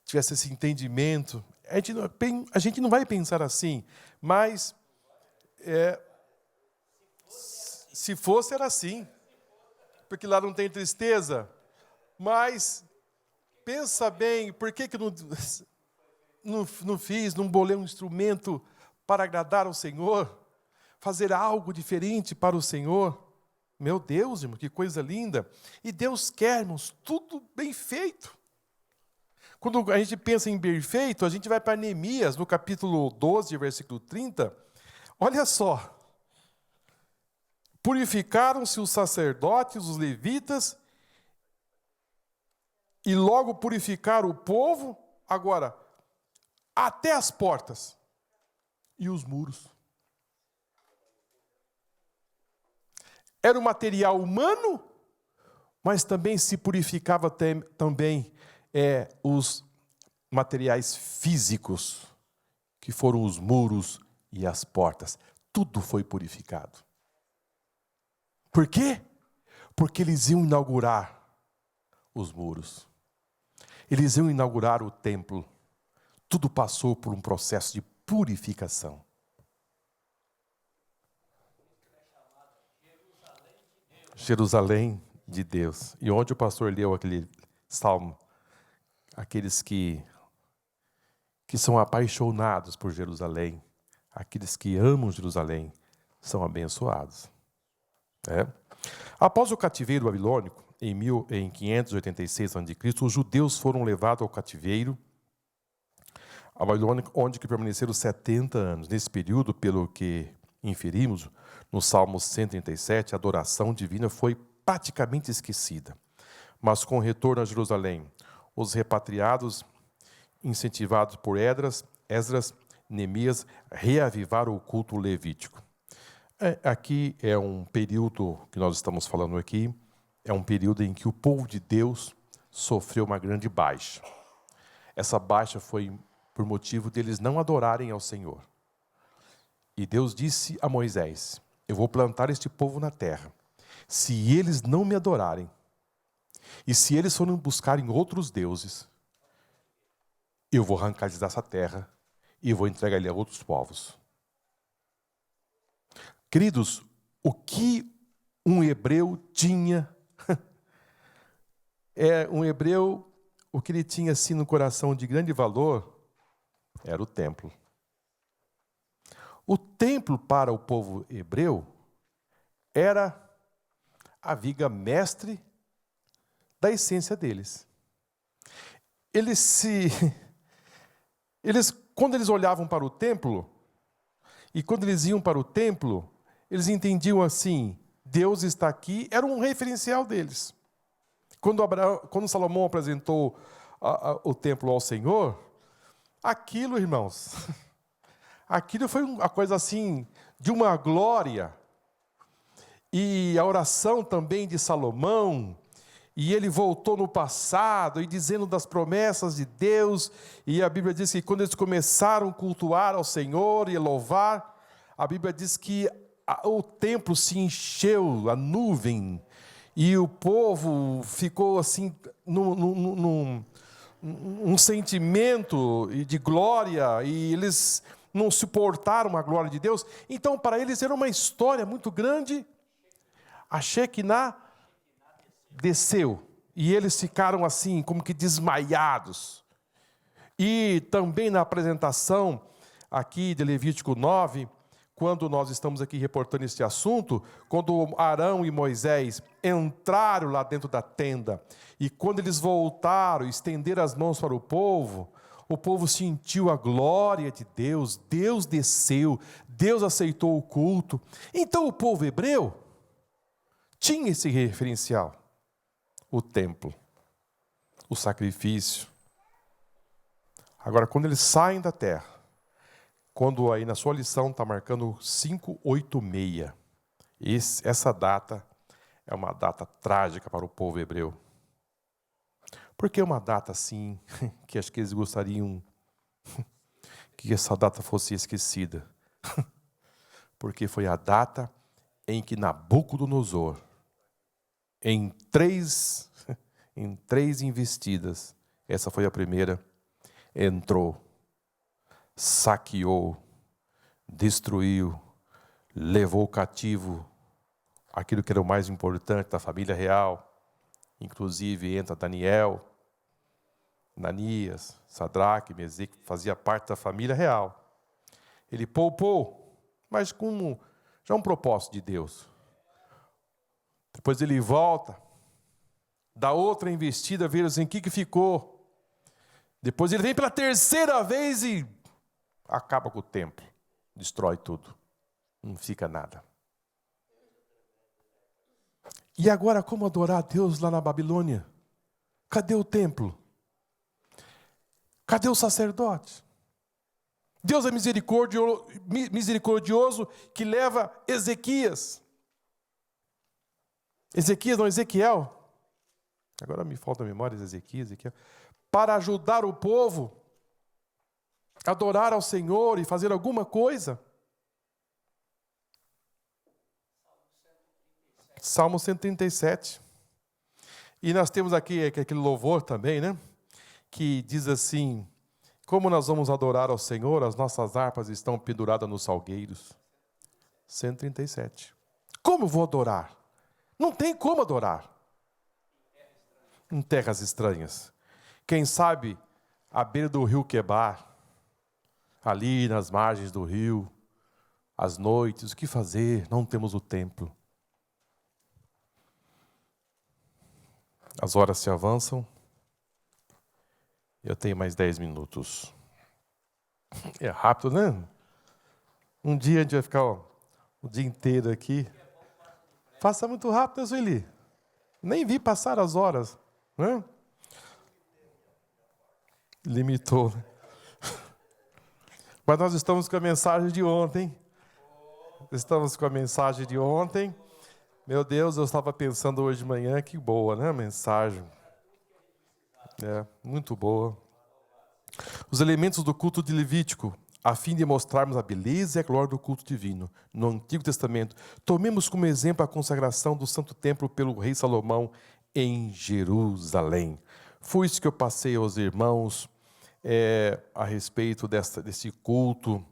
tivesse esse entendimento. A gente não vai pensar assim, mas se fosse era assim, porque lá não tem tristeza. Mas pensa bem, por que não bolei um instrumento para agradar ao Senhor, fazer algo diferente para o Senhor? Meu Deus, irmão, que coisa linda! E Deus quer, irmãos, tudo bem feito. Quando a gente pensa em bem feito, a gente vai para Neemias, no capítulo 12, versículo 30. Olha só. Purificaram-se os sacerdotes, os levitas, e logo purificaram o povo, agora, até as portas e os muros. Era um material humano, mas também se purificava também os materiais físicos, que foram os muros e as portas. Tudo foi purificado. Por quê? Porque eles iam inaugurar os muros. Eles iam inaugurar o templo. Tudo passou por um processo de purificação. Jerusalém de Deus. E onde o pastor leu aquele salmo, aqueles que são apaixonados por Jerusalém, aqueles que amam Jerusalém, são abençoados. Após o cativeiro babilônico, em 586 a.C., os judeus foram levados ao cativeiro a Babilônia, onde que permaneceram 70 anos. Nesse período, pelo que inferimos, no Salmo 137, a adoração divina foi praticamente esquecida. Mas com o retorno a Jerusalém, os repatriados, incentivados por Esdras, Neemias, reavivaram o culto levítico. Aqui é um período que nós estamos falando aqui, é um período em que o povo de Deus sofreu uma grande baixa. Essa baixa foi por motivo deles não adorarem ao Senhor. E Deus disse a Moisés: eu vou plantar este povo na terra. Se eles não me adorarem, e se eles forem buscarem outros deuses, eu vou arrancar eles dessa terra e vou entregar ele a outros povos. Queridos, o que um hebreu tinha, o que ele tinha assim no coração de grande valor, era o templo. O templo para o povo hebreu era a viga mestre da essência deles. Quando eles olhavam para o templo, e quando eles iam para o templo, eles entendiam assim: Deus está aqui, era um referencial deles. Quando Salomão apresentou o templo ao Senhor, aquilo, irmãos, aquilo foi uma coisa assim, de uma glória. E a oração também de Salomão, e ele voltou no passado, e dizendo das promessas de Deus, e a Bíblia diz que quando eles começaram a cultuar ao Senhor e a louvar, a Bíblia diz que o templo se encheu, a nuvem, e o povo ficou assim, num sentimento de glória, e eles não suportaram a glória de Deus. Então, para eles era uma história muito grande. A Shekinah desceu, e eles ficaram assim, como que desmaiados. E também na apresentação aqui de Levítico 9, quando nós estamos aqui reportando este assunto, quando Arão e Moisés entraram lá dentro da tenda, e quando eles voltaram, estenderam as mãos para o povo sentiu a glória de Deus, Deus desceu, Deus aceitou o culto. Então o povo hebreu tinha esse referencial: o templo, o sacrifício. Agora, quando eles saem da terra, quando aí na sua lição está marcando 586, essa data é uma data trágica para o povo hebreu. Por que uma data assim, que acho que eles gostariam que essa data fosse esquecida? Porque foi a data em que Nabucodonosor, em três investidas, essa foi a primeira, entrou, saqueou, destruiu, levou cativo aquilo que era o mais importante da família real. Inclusive entra Daniel, Ananias, Sadraque, Meseque, fazia parte da família real. Ele poupou, mas com já um propósito de Deus. Depois ele volta, dá outra investida, vê assim, o que ficou. Depois ele vem pela terceira vez e acaba com o templo, destrói tudo, não fica nada. E agora, como adorar a Deus lá na Babilônia? Cadê o templo? Cadê o sacerdote? Deus é misericordioso que leva Ezequiel. Agora me falta a memória de Ezequiel. Para ajudar o povo a adorar ao Senhor e fazer alguma coisa. Salmo 137. E nós temos aqui aquele louvor também, né? Que diz assim: como nós vamos adorar ao Senhor, as nossas harpas estão penduradas nos salgueiros. 137. Como eu vou adorar? Não tem como adorar. Em terras estranhas. Quem sabe, à beira do rio Quebar, ali nas margens do rio, às noites, o que fazer? Não temos o templo. As horas se avançam. Eu tenho mais 10 minutos. É rápido, né? Um dia a gente vai ficar o dia inteiro aqui. Passa muito rápido, né, Sueli? Nem vi passar as horas, né? Limitou. Mas nós estamos com a mensagem de ontem. Estamos com a mensagem de ontem. Meu Deus, eu estava pensando hoje de manhã, que boa, né, a mensagem. Muito boa. Os elementos do culto de Levítico, a fim de mostrarmos a beleza e a glória do culto divino. No Antigo Testamento, tomemos como exemplo a consagração do Santo Templo pelo rei Salomão em Jerusalém. Foi isso que eu passei aos irmãos a respeito desse culto,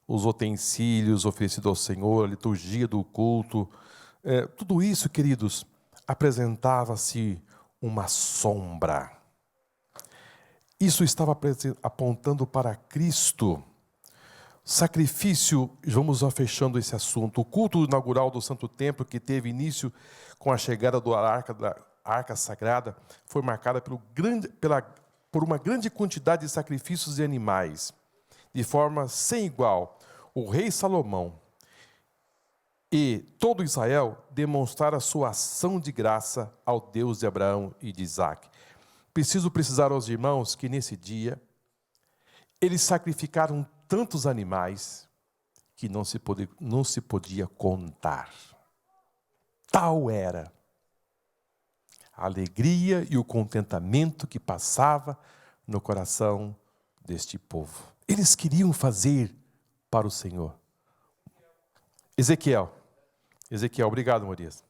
os utensílios oferecidos ao Senhor, a liturgia do culto. Tudo isso, queridos, apresentava-se uma sombra. Isso estava apontando para Cristo. Sacrifício, vamos por esse assunto. O culto inaugural do Santo Templo, que teve início com a chegada da Arca Sagrada, foi marcada por uma grande quantidade de sacrifícios de animais, de forma sem igual. O rei Salomão e todo Israel demonstraram a sua ação de graça ao Deus de Abraão e de Isaac. Preciso precisar aos irmãos que nesse dia eles sacrificaram tantos animais que não se podia contar. Tal era a alegria e o contentamento que passava no coração deste povo. Eles queriam fazer para o Senhor. Ezequiel, obrigado, Morias.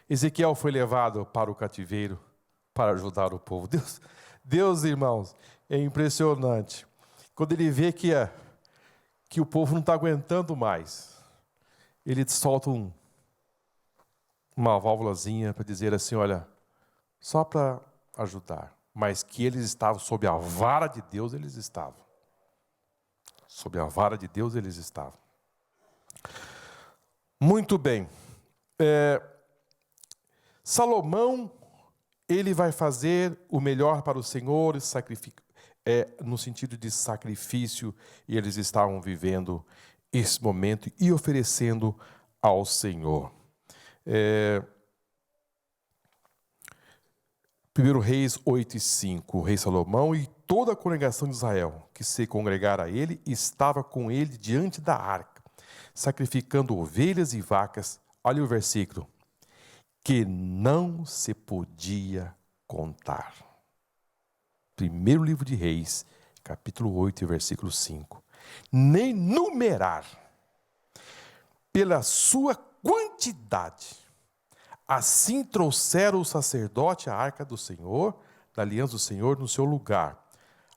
Ezequiel foi levado para o cativeiro para ajudar o povo. Deus, irmãos, é impressionante. Quando ele vê que o povo não está aguentando mais, ele solta uma válvulazinha para dizer assim, olha, só para ajudar. Mas que eles estavam sob a vara de Deus, eles estavam. Sob a vara de Deus, eles estavam. Muito bem. Salomão, ele vai fazer o melhor para o Senhor, no sentido de sacrifício, e eles estavam vivendo esse momento e oferecendo ao Senhor. 1 Reis 8:5, o rei Salomão e toda a congregação de Israel, que se congregara a ele, estava com ele diante da arca, sacrificando ovelhas e vacas. Olha o versículo. Que não se podia contar. Primeiro livro de Reis, capítulo 8, versículo 5. Nem numerar pela sua quantidade. Assim trouxeram o sacerdote a arca do Senhor, da aliança do Senhor, no seu lugar,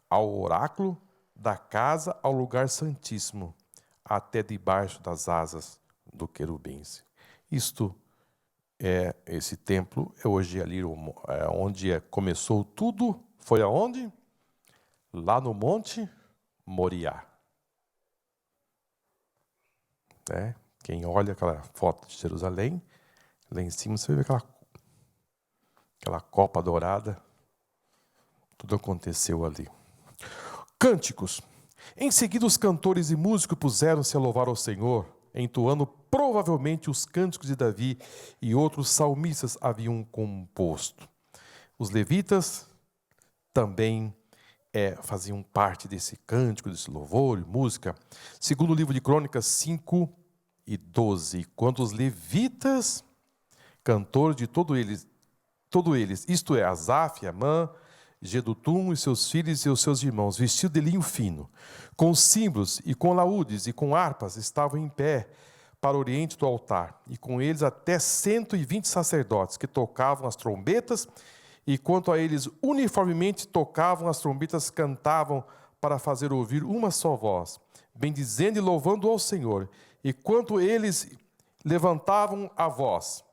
ao oráculo da casa, ao lugar santíssimo, até debaixo das asas do querubins. Esse templo é hoje ali onde começou tudo. Foi aonde? Lá no Monte Moriá. Quem olha aquela foto de Jerusalém, lá em cima você vê aquela copa dourada. Tudo aconteceu ali. Cânticos. Em seguida, os cantores e músicos puseram-se a louvar ao Senhor, entoando provavelmente os cânticos de Davi e outros salmistas haviam composto. Os levitas também faziam parte desse cântico, desse louvor e música. Segundo o livro de Crônicas 5:12, quando os levitas, cantores de todos eles, isto é, Asaf, Amã, Jedutum e seus filhos e os seus irmãos, vestidos de linho fino, com símbolos e com laúdes e com harpas, estavam em pé para o oriente do altar, e com eles até 120 sacerdotes que tocavam as trombetas, e quanto a eles uniformemente tocavam as trombetas, cantavam para fazer ouvir uma só voz, bendizendo e louvando ao Senhor. E quanto eles levantavam a voz,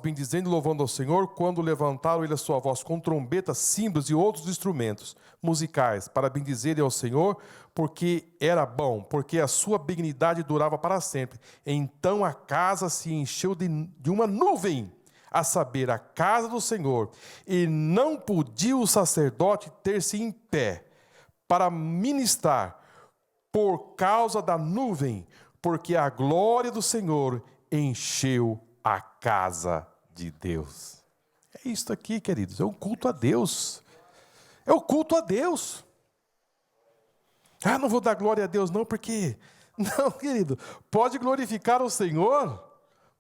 bendizendo e louvando ao Senhor, quando levantaram ele a sua voz com trombetas, símbolos e outros instrumentos musicais, para bendizerem ao Senhor, porque era bom, porque a sua benignidade durava para sempre. Então a casa se encheu de uma nuvem, a saber, a casa do Senhor, e não podia o sacerdote ter-se em pé para ministrar por causa da nuvem, porque a glória do Senhor encheu a casa de Deus. É isso aqui, queridos, é o culto a Deus. É o culto a Deus. Ah, não vou dar glória a Deus não, porque... Não, querido, pode glorificar o Senhor,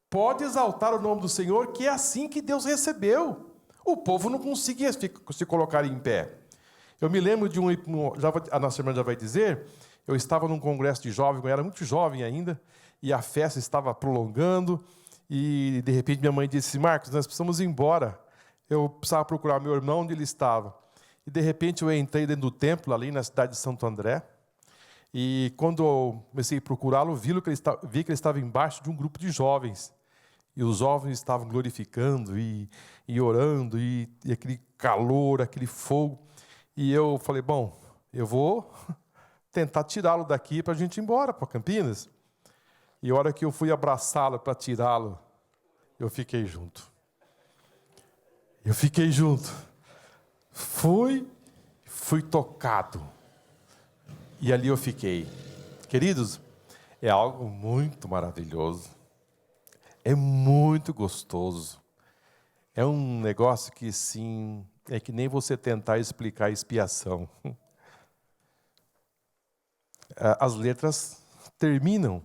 pode exaltar o nome do Senhor, que é assim que Deus recebeu. O povo não conseguia se colocar em pé. Eu me lembro de a nossa irmã já vai dizer, eu estava num congresso de jovens, eu era muito jovem ainda, e a festa estava prolongando, e de repente minha mãe disse, Marcos, nós precisamos ir embora. Eu precisava procurar meu irmão onde ele estava. E de repente eu entrei dentro do templo, ali na cidade de Santo André, e quando eu comecei a procurá-lo, vi que ele estava embaixo de um grupo de jovens. E os jovens estavam glorificando e orando, e aquele calor, aquele fogo. E eu falei, bom, eu vou tentar tirá-lo daqui para a gente ir embora para Campinas. E a hora que eu fui abraçá-lo para tirá-lo, eu fiquei junto. Eu fiquei junto. Fui tocado. E ali eu fiquei. Queridos, é algo muito maravilhoso. É muito gostoso. É um negócio que, sim, é que nem você tentar explicar a expiação. As letras terminam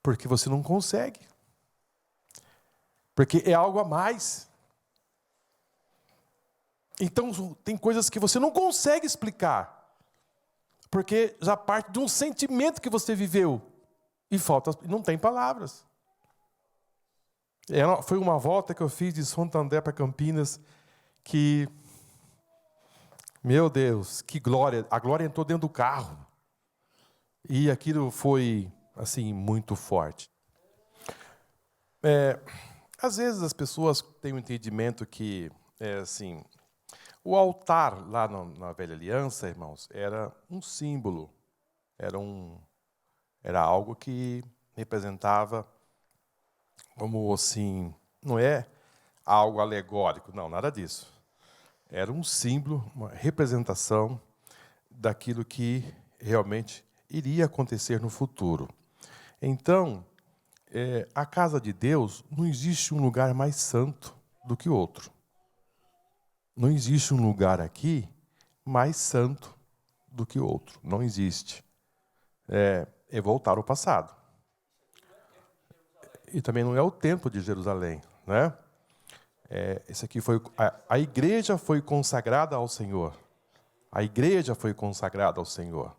porque você não consegue. Porque é algo a mais. Então, tem coisas que você não consegue explicar. Porque já parte de um sentimento que você viveu. E não tem palavras. Foi uma volta que eu fiz de Santo André para Campinas, que, meu Deus, que glória. A glória entrou dentro do carro. E aquilo foi, assim, muito forte. Às vezes as pessoas têm um entendimento que, assim... O altar lá na Velha Aliança, irmãos, era um símbolo, era algo que representava como assim, não é algo alegórico, não, nada disso. Era um símbolo, uma representação daquilo que realmente iria acontecer no futuro. Então, a casa de Deus, não existe um lugar mais santo do que outro. Não existe um lugar aqui mais santo do que outro. Não existe. É voltar ao passado. E também não é o templo de Jerusalém, né? Esse aqui foi a igreja foi consagrada ao Senhor. A igreja foi consagrada ao Senhor.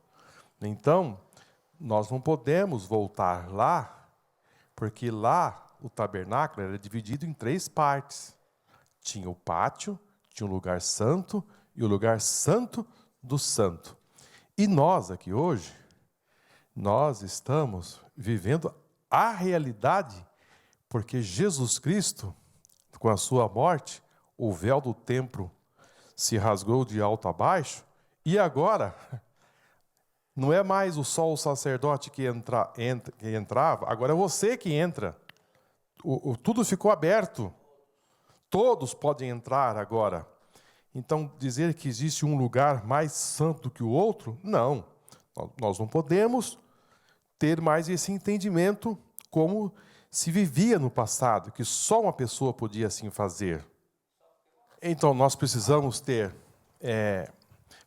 Então, nós não podemos voltar lá, porque lá o tabernáculo era dividido em 3 partes. Tinha o pátio, tinha o lugar santo e o lugar santo do santo. E nós aqui hoje, nós estamos vivendo a realidade, porque Jesus Cristo, com a sua morte, o véu do templo se rasgou de alto a baixo, e agora, não é mais o sacerdote que entrava, agora é você que entra. Tudo ficou aberto. Todos podem entrar agora. Então, dizer que existe um lugar mais santo do que o outro, não. Nós não podemos ter mais esse entendimento como se vivia no passado, que só uma pessoa podia assim fazer. Então, nós precisamos ter...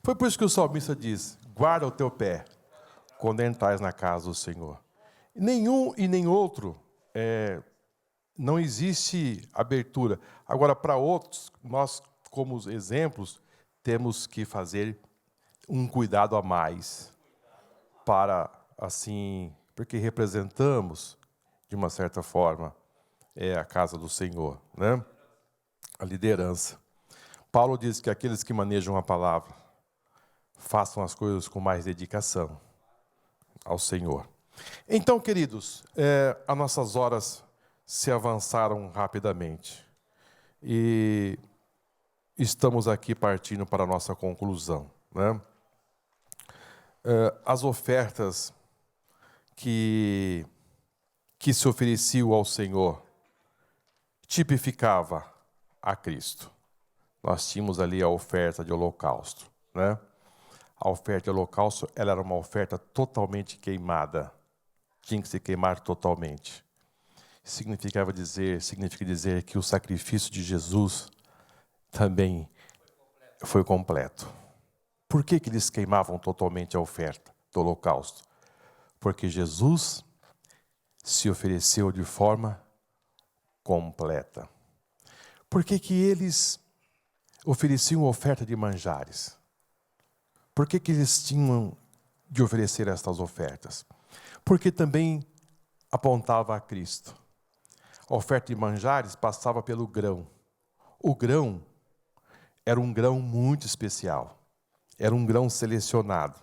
Foi por isso que o salmista diz, guarda o teu pé quando entrares na casa do Senhor. Nenhum e nem outro... não existe abertura. Agora, para outros, nós, como exemplos, temos que fazer um cuidado a mais para, assim, porque representamos, de uma certa forma, a casa do Senhor, né? A liderança. Paulo diz que aqueles que manejam a palavra façam as coisas com mais dedicação ao Senhor. Então, queridos, as nossas horas se avançaram rapidamente. E estamos aqui partindo para a nossa conclusão, né? As ofertas que se ofereciam ao Senhor tipificava a Cristo? Nós tínhamos ali a oferta de holocausto, né? A oferta de holocausto, ela era uma oferta totalmente queimada. Tinha que se queimar totalmente. Significa dizer que o sacrifício de Jesus também foi completo. Por que eles queimavam totalmente a oferta do holocausto? Porque Jesus se ofereceu de forma completa. Por que eles ofereciam oferta de manjares? Por que eles tinham de oferecer estas ofertas? Porque também apontava a Cristo. A oferta de manjares passava pelo grão. O grão era um grão muito especial. Era um grão selecionado.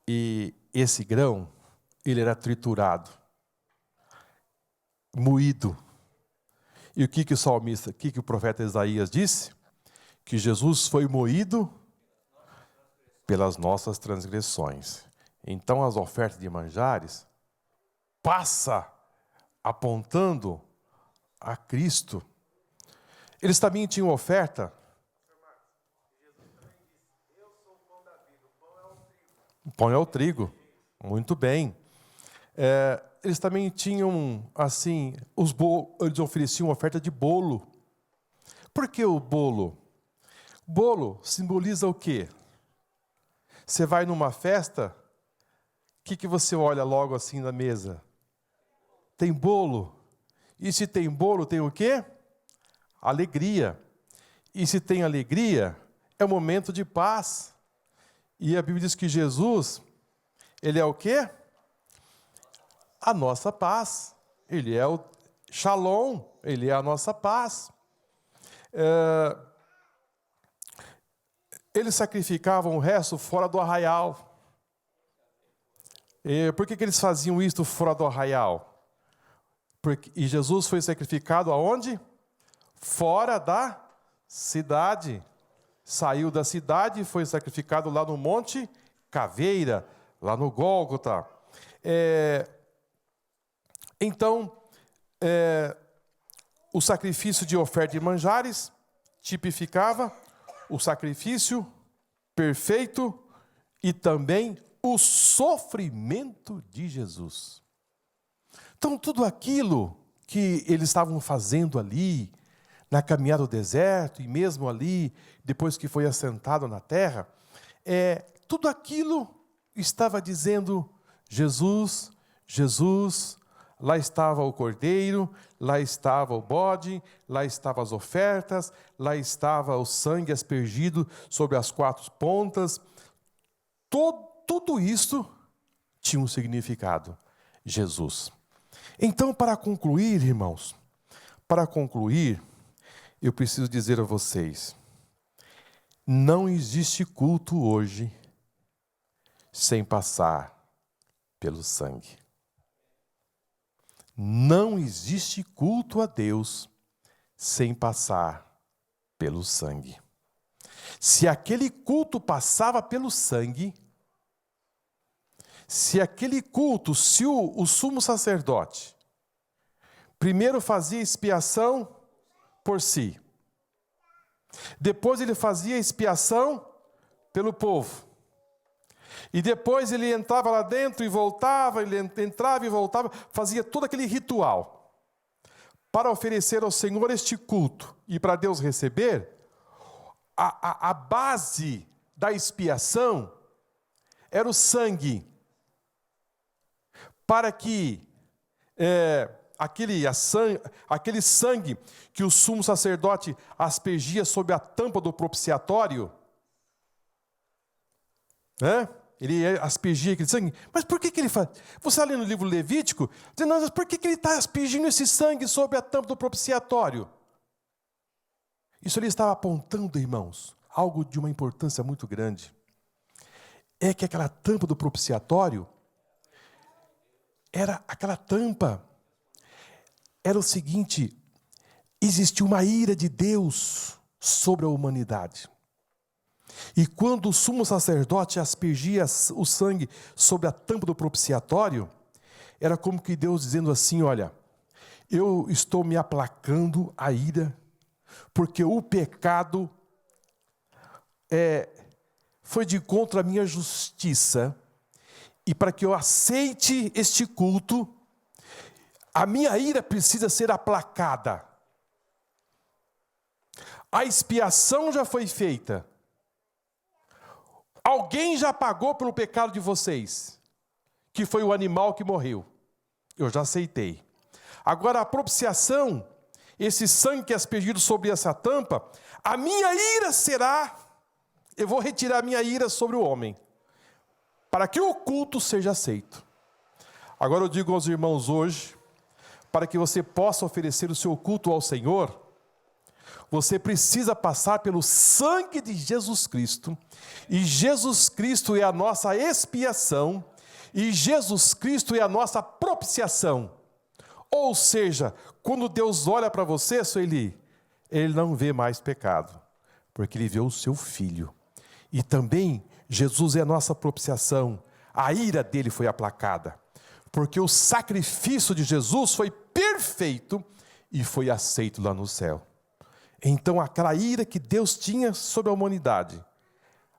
E esse grão, ele era triturado, moído. E o que o profeta Isaías disse? Que Jesus foi moído pelas nossas transgressões. Então as ofertas de manjares passa apontando a Cristo. Eles também tinham oferta. O pão é o trigo. Muito bem. Eles também tinham, assim, eles ofereciam oferta de bolo. Por que o bolo? Bolo simboliza o quê? Você vai numa festa, o que você olha logo assim na mesa? Tem bolo. E se tem bolo, tem o quê? Alegria. E se tem alegria, é um momento de paz. E a Bíblia diz que Jesus, ele é o quê? A nossa paz. Ele é o Shalom, ele é a nossa paz. Eles sacrificavam o resto fora do arraial. Por que eles faziam isso fora do arraial? E Jesus foi sacrificado aonde? Fora da cidade. Saiu da cidade e foi sacrificado lá no Monte Caveira, lá no Gólgota. Então, o sacrifício de oferta de manjares tipificava o sacrifício perfeito e também o sofrimento de Jesus. Então, tudo aquilo que eles estavam fazendo ali, na caminhada do deserto, e mesmo ali, depois que foi assentado na terra, tudo aquilo estava dizendo: Jesus, Jesus. Lá estava o cordeiro, lá estava o bode, lá estavam as ofertas, lá estava o sangue aspergido sobre as 4 pontas. Tudo isso tinha um significado: Jesus. Então, para concluir, irmãos, eu preciso dizer a vocês: não existe culto hoje sem passar pelo sangue. Não existe culto a Deus sem passar pelo sangue. Se aquele culto passava pelo sangue, se o sumo sacerdote primeiro fazia expiação por si, depois ele fazia expiação pelo povo, e depois ele entrava lá dentro e voltava, ele entrava e voltava, fazia todo aquele ritual para oferecer ao Senhor este culto e para Deus receber. A base da expiação era o para que aquele sangue que o sumo sacerdote aspergia sobre a tampa do propiciatório, ele aspergia aquele sangue. Mas por que ele faz? Você está lendo o livro Levítico, dizendo: mas por que ele está aspergindo esse sangue sobre a tampa do propiciatório? Isso ali estava apontando, irmãos, algo de uma importância muito grande. É que aquela tampa do propiciatório era o seguinte: existia uma ira de Deus sobre a humanidade. E quando o sumo sacerdote aspergia o sangue sobre a tampa do propiciatório, era como que Deus dizendo assim: olha, eu estou me aplacando a ira, porque o pecado foi de contra a minha justiça, e para que eu aceite este culto, a minha ira precisa ser aplacada. A expiação já foi feita. Alguém já pagou pelo pecado de vocês, que foi o animal que morreu. Eu já aceitei. Agora a propiciação, esse sangue que é aspergido sobre essa tampa, a minha ira será, eu vou retirar a minha ira sobre o homem, para que o culto seja aceito. Agora eu digo aos irmãos hoje, para que você possa oferecer o seu culto ao Senhor, você precisa passar pelo sangue de Jesus Cristo, e Jesus Cristo é a nossa expiação, e Jesus Cristo é a nossa propiciação. Ou seja, quando Deus olha para você, Sueli, Ele não vê mais pecado, porque Ele vê o seu Filho. E também, Jesus é a nossa propiciação, a ira dele foi aplacada, porque o sacrifício de Jesus foi perfeito e foi aceito lá no céu. Então aquela ira que Deus tinha sobre a humanidade,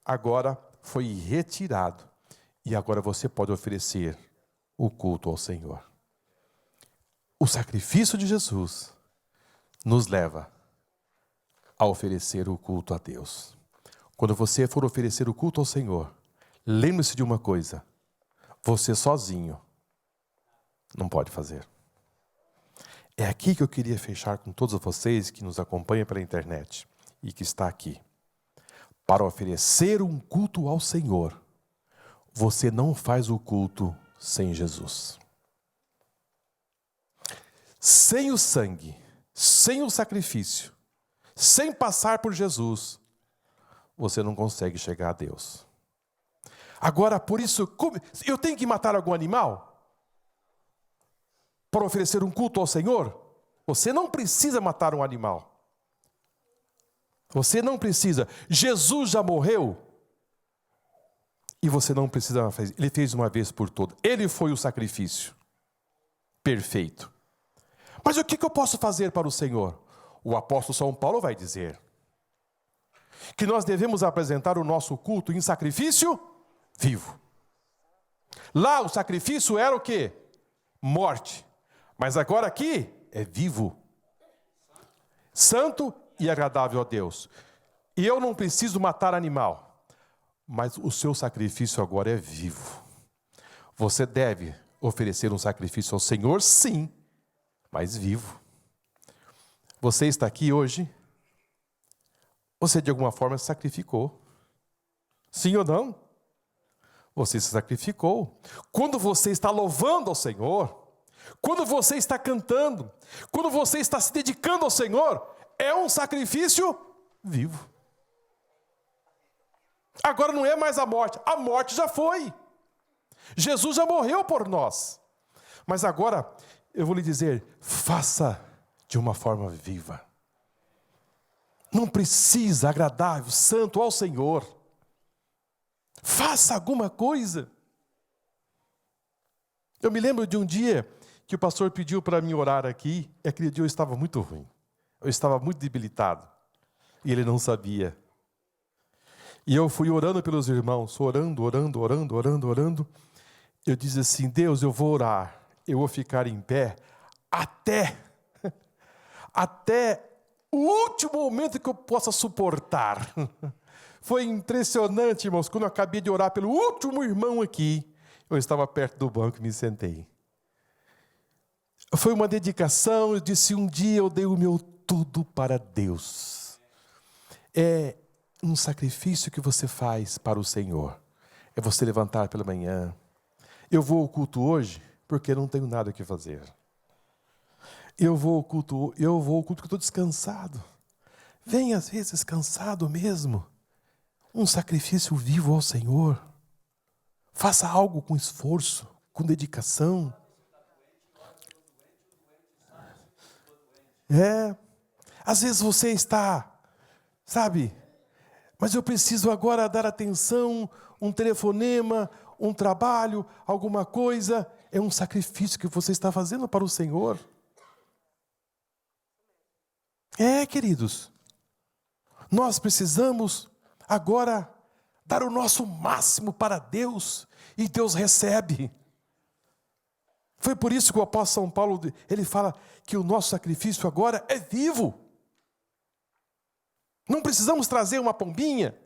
agora foi retirado. E agora você pode oferecer o culto ao Senhor. O sacrifício de Jesus nos leva a oferecer o culto a Deus. Quando você for oferecer o culto ao Senhor, lembre-se de uma coisa: você sozinho não pode fazer. É aqui que eu queria fechar com todos vocês que nos acompanham pela internet e que está aqui. Para oferecer um culto ao Senhor, você não faz o culto sem Jesus. Sem o sangue, sem o sacrifício, sem passar por Jesus, você não consegue chegar a Deus. Agora, por isso, eu tenho que matar algum animal para oferecer um culto ao Senhor? Você não precisa matar um animal. Você não precisa. Jesus já morreu. E você não precisa fazer. Ele fez uma vez por todas. Ele foi o sacrifício perfeito. Mas o que eu posso fazer para o Senhor? O apóstolo São Paulo vai dizer que nós devemos apresentar o nosso culto em sacrifício vivo. Lá o sacrifício era o quê? Morte. Mas agora aqui é vivo, santo e agradável a Deus. E eu não preciso matar animal, mas o seu sacrifício agora é vivo. Você deve oferecer um sacrifício ao Senhor, sim, mas vivo. Você está aqui hoje, você de alguma forma se sacrificou. Sim ou não? Você se sacrificou. Quando você está louvando ao Senhor, quando você está cantando, quando você está se dedicando ao Senhor, é um sacrifício vivo. Agora não é mais a morte já foi. Jesus já morreu por nós. Mas agora, eu vou lhe dizer, faça de uma forma viva. Não precisa agradável, santo ao Senhor. Faça alguma coisa. Eu me lembro de um dia que o pastor pediu para mim orar aqui, e aquele dia eu estava muito ruim. Eu estava muito debilitado. E ele não sabia. E eu fui orando pelos irmãos, orando. Eu disse assim: Deus, eu vou orar, eu vou ficar em pé até o último momento que eu possa suportar. Foi impressionante, irmãos, quando eu acabei de orar pelo último irmão aqui, eu estava perto do banco e me sentei. Foi uma dedicação, eu disse, um dia eu dei o meu tudo para Deus. É um sacrifício que você faz para o Senhor. É você levantar pela manhã. Eu vou ao culto hoje porque não tenho nada que fazer. Eu vou ao culto porque eu estou descansado. Vem às vezes cansado mesmo. Um sacrifício vivo ao Senhor. Faça algo com esforço, com dedicação. Às vezes você está, sabe, mas eu preciso agora dar atenção, um telefonema, um trabalho, alguma coisa. É um sacrifício que você está fazendo para o Senhor. Queridos, nós precisamos agora dar o nosso máximo para Deus, e Deus recebe. Foi por isso que o apóstolo São Paulo, ele fala que o nosso sacrifício agora é vivo. Não precisamos trazer uma pombinha.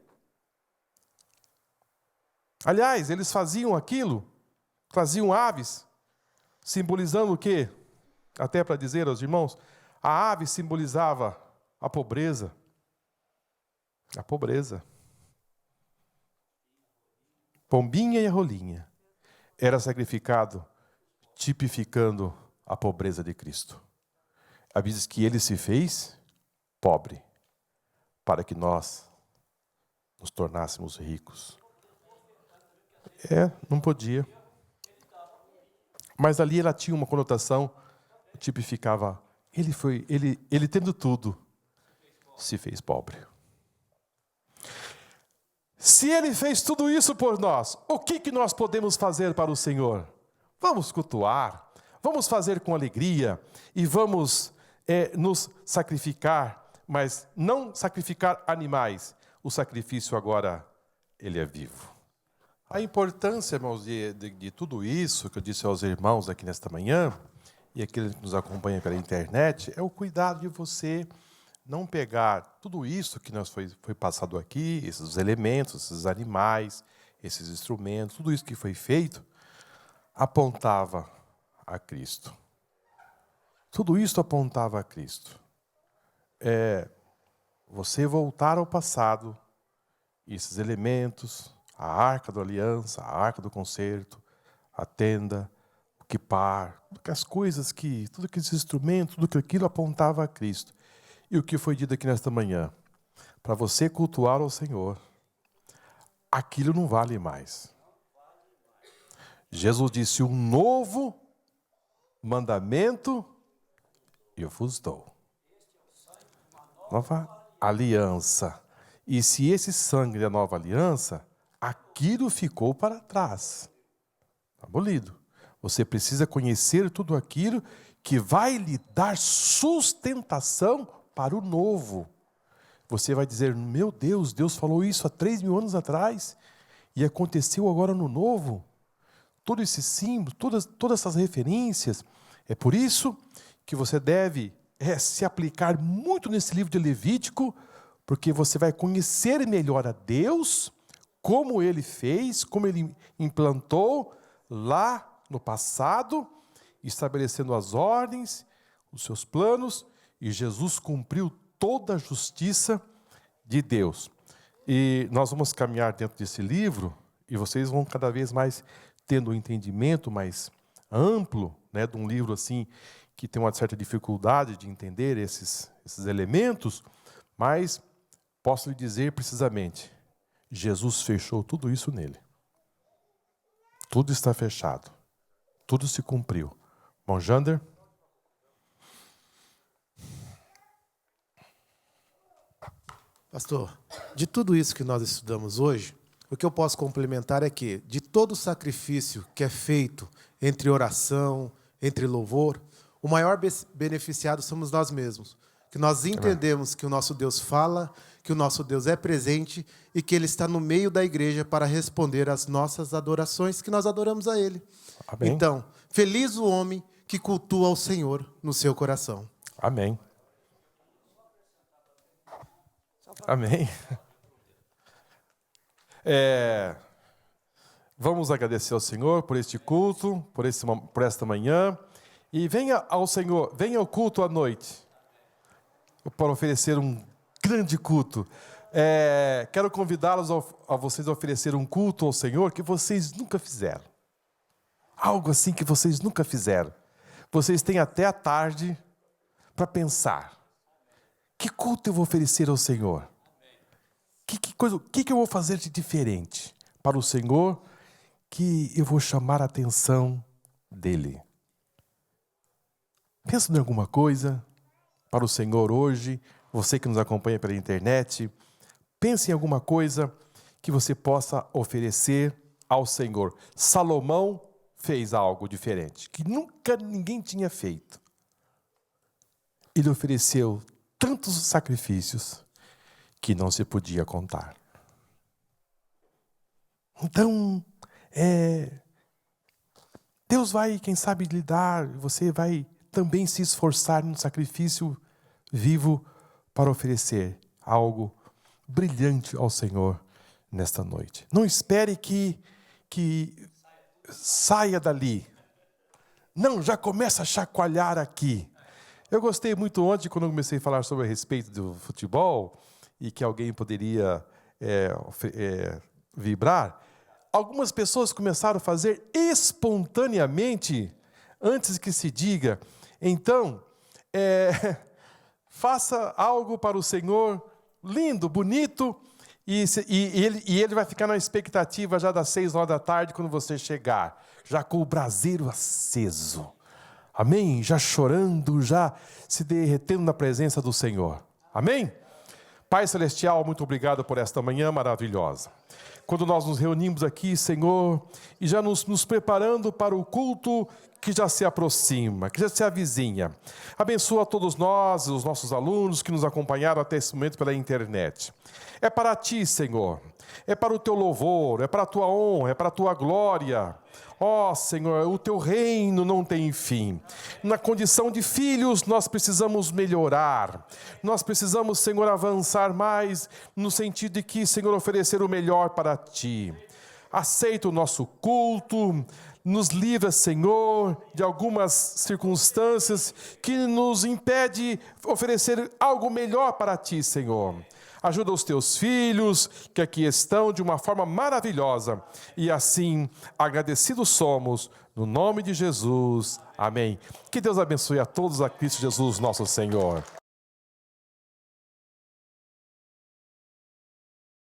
Aliás, eles faziam aquilo, traziam aves, simbolizando o quê? Até para dizer aos irmãos, a ave simbolizava a pobreza. A pobreza. Pombinha e a rolinha era sacrificado, tipificando a pobreza de Cristo. A Bíblia diz que ele se fez pobre, para que nós nos tornássemos ricos. Não podia. Mas ali ela tinha uma conotação, tipificava, ele tendo tudo, se fez pobre. Se ele fez tudo isso por nós, o que nós podemos fazer para o Senhor? Vamos cultuar, vamos fazer com alegria e vamos nos sacrificar, mas não sacrificar animais. O sacrifício agora, ele é vivo. A importância, irmãos, de tudo isso que eu disse aos irmãos aqui nesta manhã, e aqueles que nos acompanham pela internet, é o cuidado de você não pegar tudo isso que nós foi passado aqui, esses elementos, esses animais, esses instrumentos, tudo isso que foi feito, apontava a Cristo. Tudo isso apontava a Cristo. Você voltar ao passado, esses elementos, a arca da aliança, a arca do concerto, a tenda, o quipar, as coisas tudo aqueles instrumentos, tudo aquilo apontava a Cristo. E o que foi dito aqui nesta manhã? Para você cultuar ao Senhor, aquilo não vale mais. Jesus disse, um novo mandamento eu vos dou. Nova aliança. E se esse sangue da nova aliança, aquilo ficou para trás. Está abolido. Você precisa conhecer tudo aquilo que vai lhe dar sustentação para o novo. Você vai dizer, meu Deus, Deus falou isso há 3.000 anos atrás e aconteceu agora no novo. Todo esse símbolo, todas essas referências. É por isso que você deve se aplicar muito nesse livro de Levítico, porque você vai conhecer melhor a Deus, como Ele fez, como Ele implantou lá no passado, estabelecendo as ordens, os seus planos, e Jesus cumpriu toda a justiça de Deus. E nós vamos caminhar dentro desse livro, e vocês vão cada vez mais tendo um entendimento mais amplo, né, de um livro assim, que tem uma certa dificuldade de entender esses elementos, mas posso lhe dizer precisamente, Jesus fechou tudo isso nele. Tudo está fechado. Tudo se cumpriu. Bom, Jander? Pastor, de tudo isso que nós estudamos hoje, o que eu posso complementar é que, de todo o sacrifício que é feito entre oração, entre louvor, o maior beneficiado somos nós mesmos. Que nós entendemos que o nosso Deus fala, que o nosso Deus é presente e que Ele está no meio da igreja para responder às nossas adorações, que nós adoramos a Ele. Amém. Então, feliz o homem que cultua o Senhor no seu coração. Amém. Amém. Vamos agradecer ao Senhor por este culto, por esta manhã. E venha ao Senhor, venha ao culto à noite, para oferecer um grande culto. Quero convidá-los a vocês a oferecer um culto ao Senhor que vocês nunca fizeram. Algo assim que vocês nunca fizeram. Vocês têm até a tarde para pensar. Que culto eu vou oferecer ao Senhor? O que eu vou fazer de diferente para o Senhor que eu vou chamar a atenção dEle? Pensa em alguma coisa para o Senhor hoje, você que nos acompanha pela internet, pense em alguma coisa que você possa oferecer ao Senhor. Salomão fez algo diferente, que nunca ninguém tinha feito. Ele ofereceu tantos sacrifícios que não se podia contar. Então, Deus vai, quem sabe, lhe dar, você vai também se esforçar no sacrifício vivo para oferecer algo brilhante ao Senhor nesta noite. Não espere que saia dali. Não, já começa a chacoalhar aqui. Eu gostei muito ontem, quando eu comecei a falar sobre a respeito do futebol, e que alguém poderia vibrar, algumas pessoas começaram a fazer espontaneamente, antes que se diga. Então, faça algo para o Senhor, lindo, bonito, e ele vai ficar na expectativa já das 6 horas da tarde, quando você chegar, já com o braseiro aceso. Amém? Já chorando, já se derretendo na presença do Senhor. Amém? Pai Celestial, muito obrigado por esta manhã maravilhosa. Quando nós nos reunimos aqui, Senhor, e já nos preparando para o culto que já se aproxima, que já se avizinha. Abençoa a todos nós, os nossos alunos que nos acompanharam até esse momento pela internet. É para Ti, Senhor. É para o Teu louvor, é para a Tua honra, é para a Tua glória. Ó, Senhor, o Teu reino não tem fim. Na condição de filhos, nós precisamos melhorar. Nós precisamos, Senhor, avançar mais no sentido de que, Senhor, oferecer o melhor para Ti. Aceita o nosso culto, nos livra, Senhor, de algumas circunstâncias que nos impede oferecer algo melhor para Ti, Senhor. Ajuda os Teus filhos, que aqui estão de uma forma maravilhosa. E assim, agradecidos somos, no nome de Jesus. Amém. Que Deus abençoe a todos a Cristo Jesus, nosso Senhor.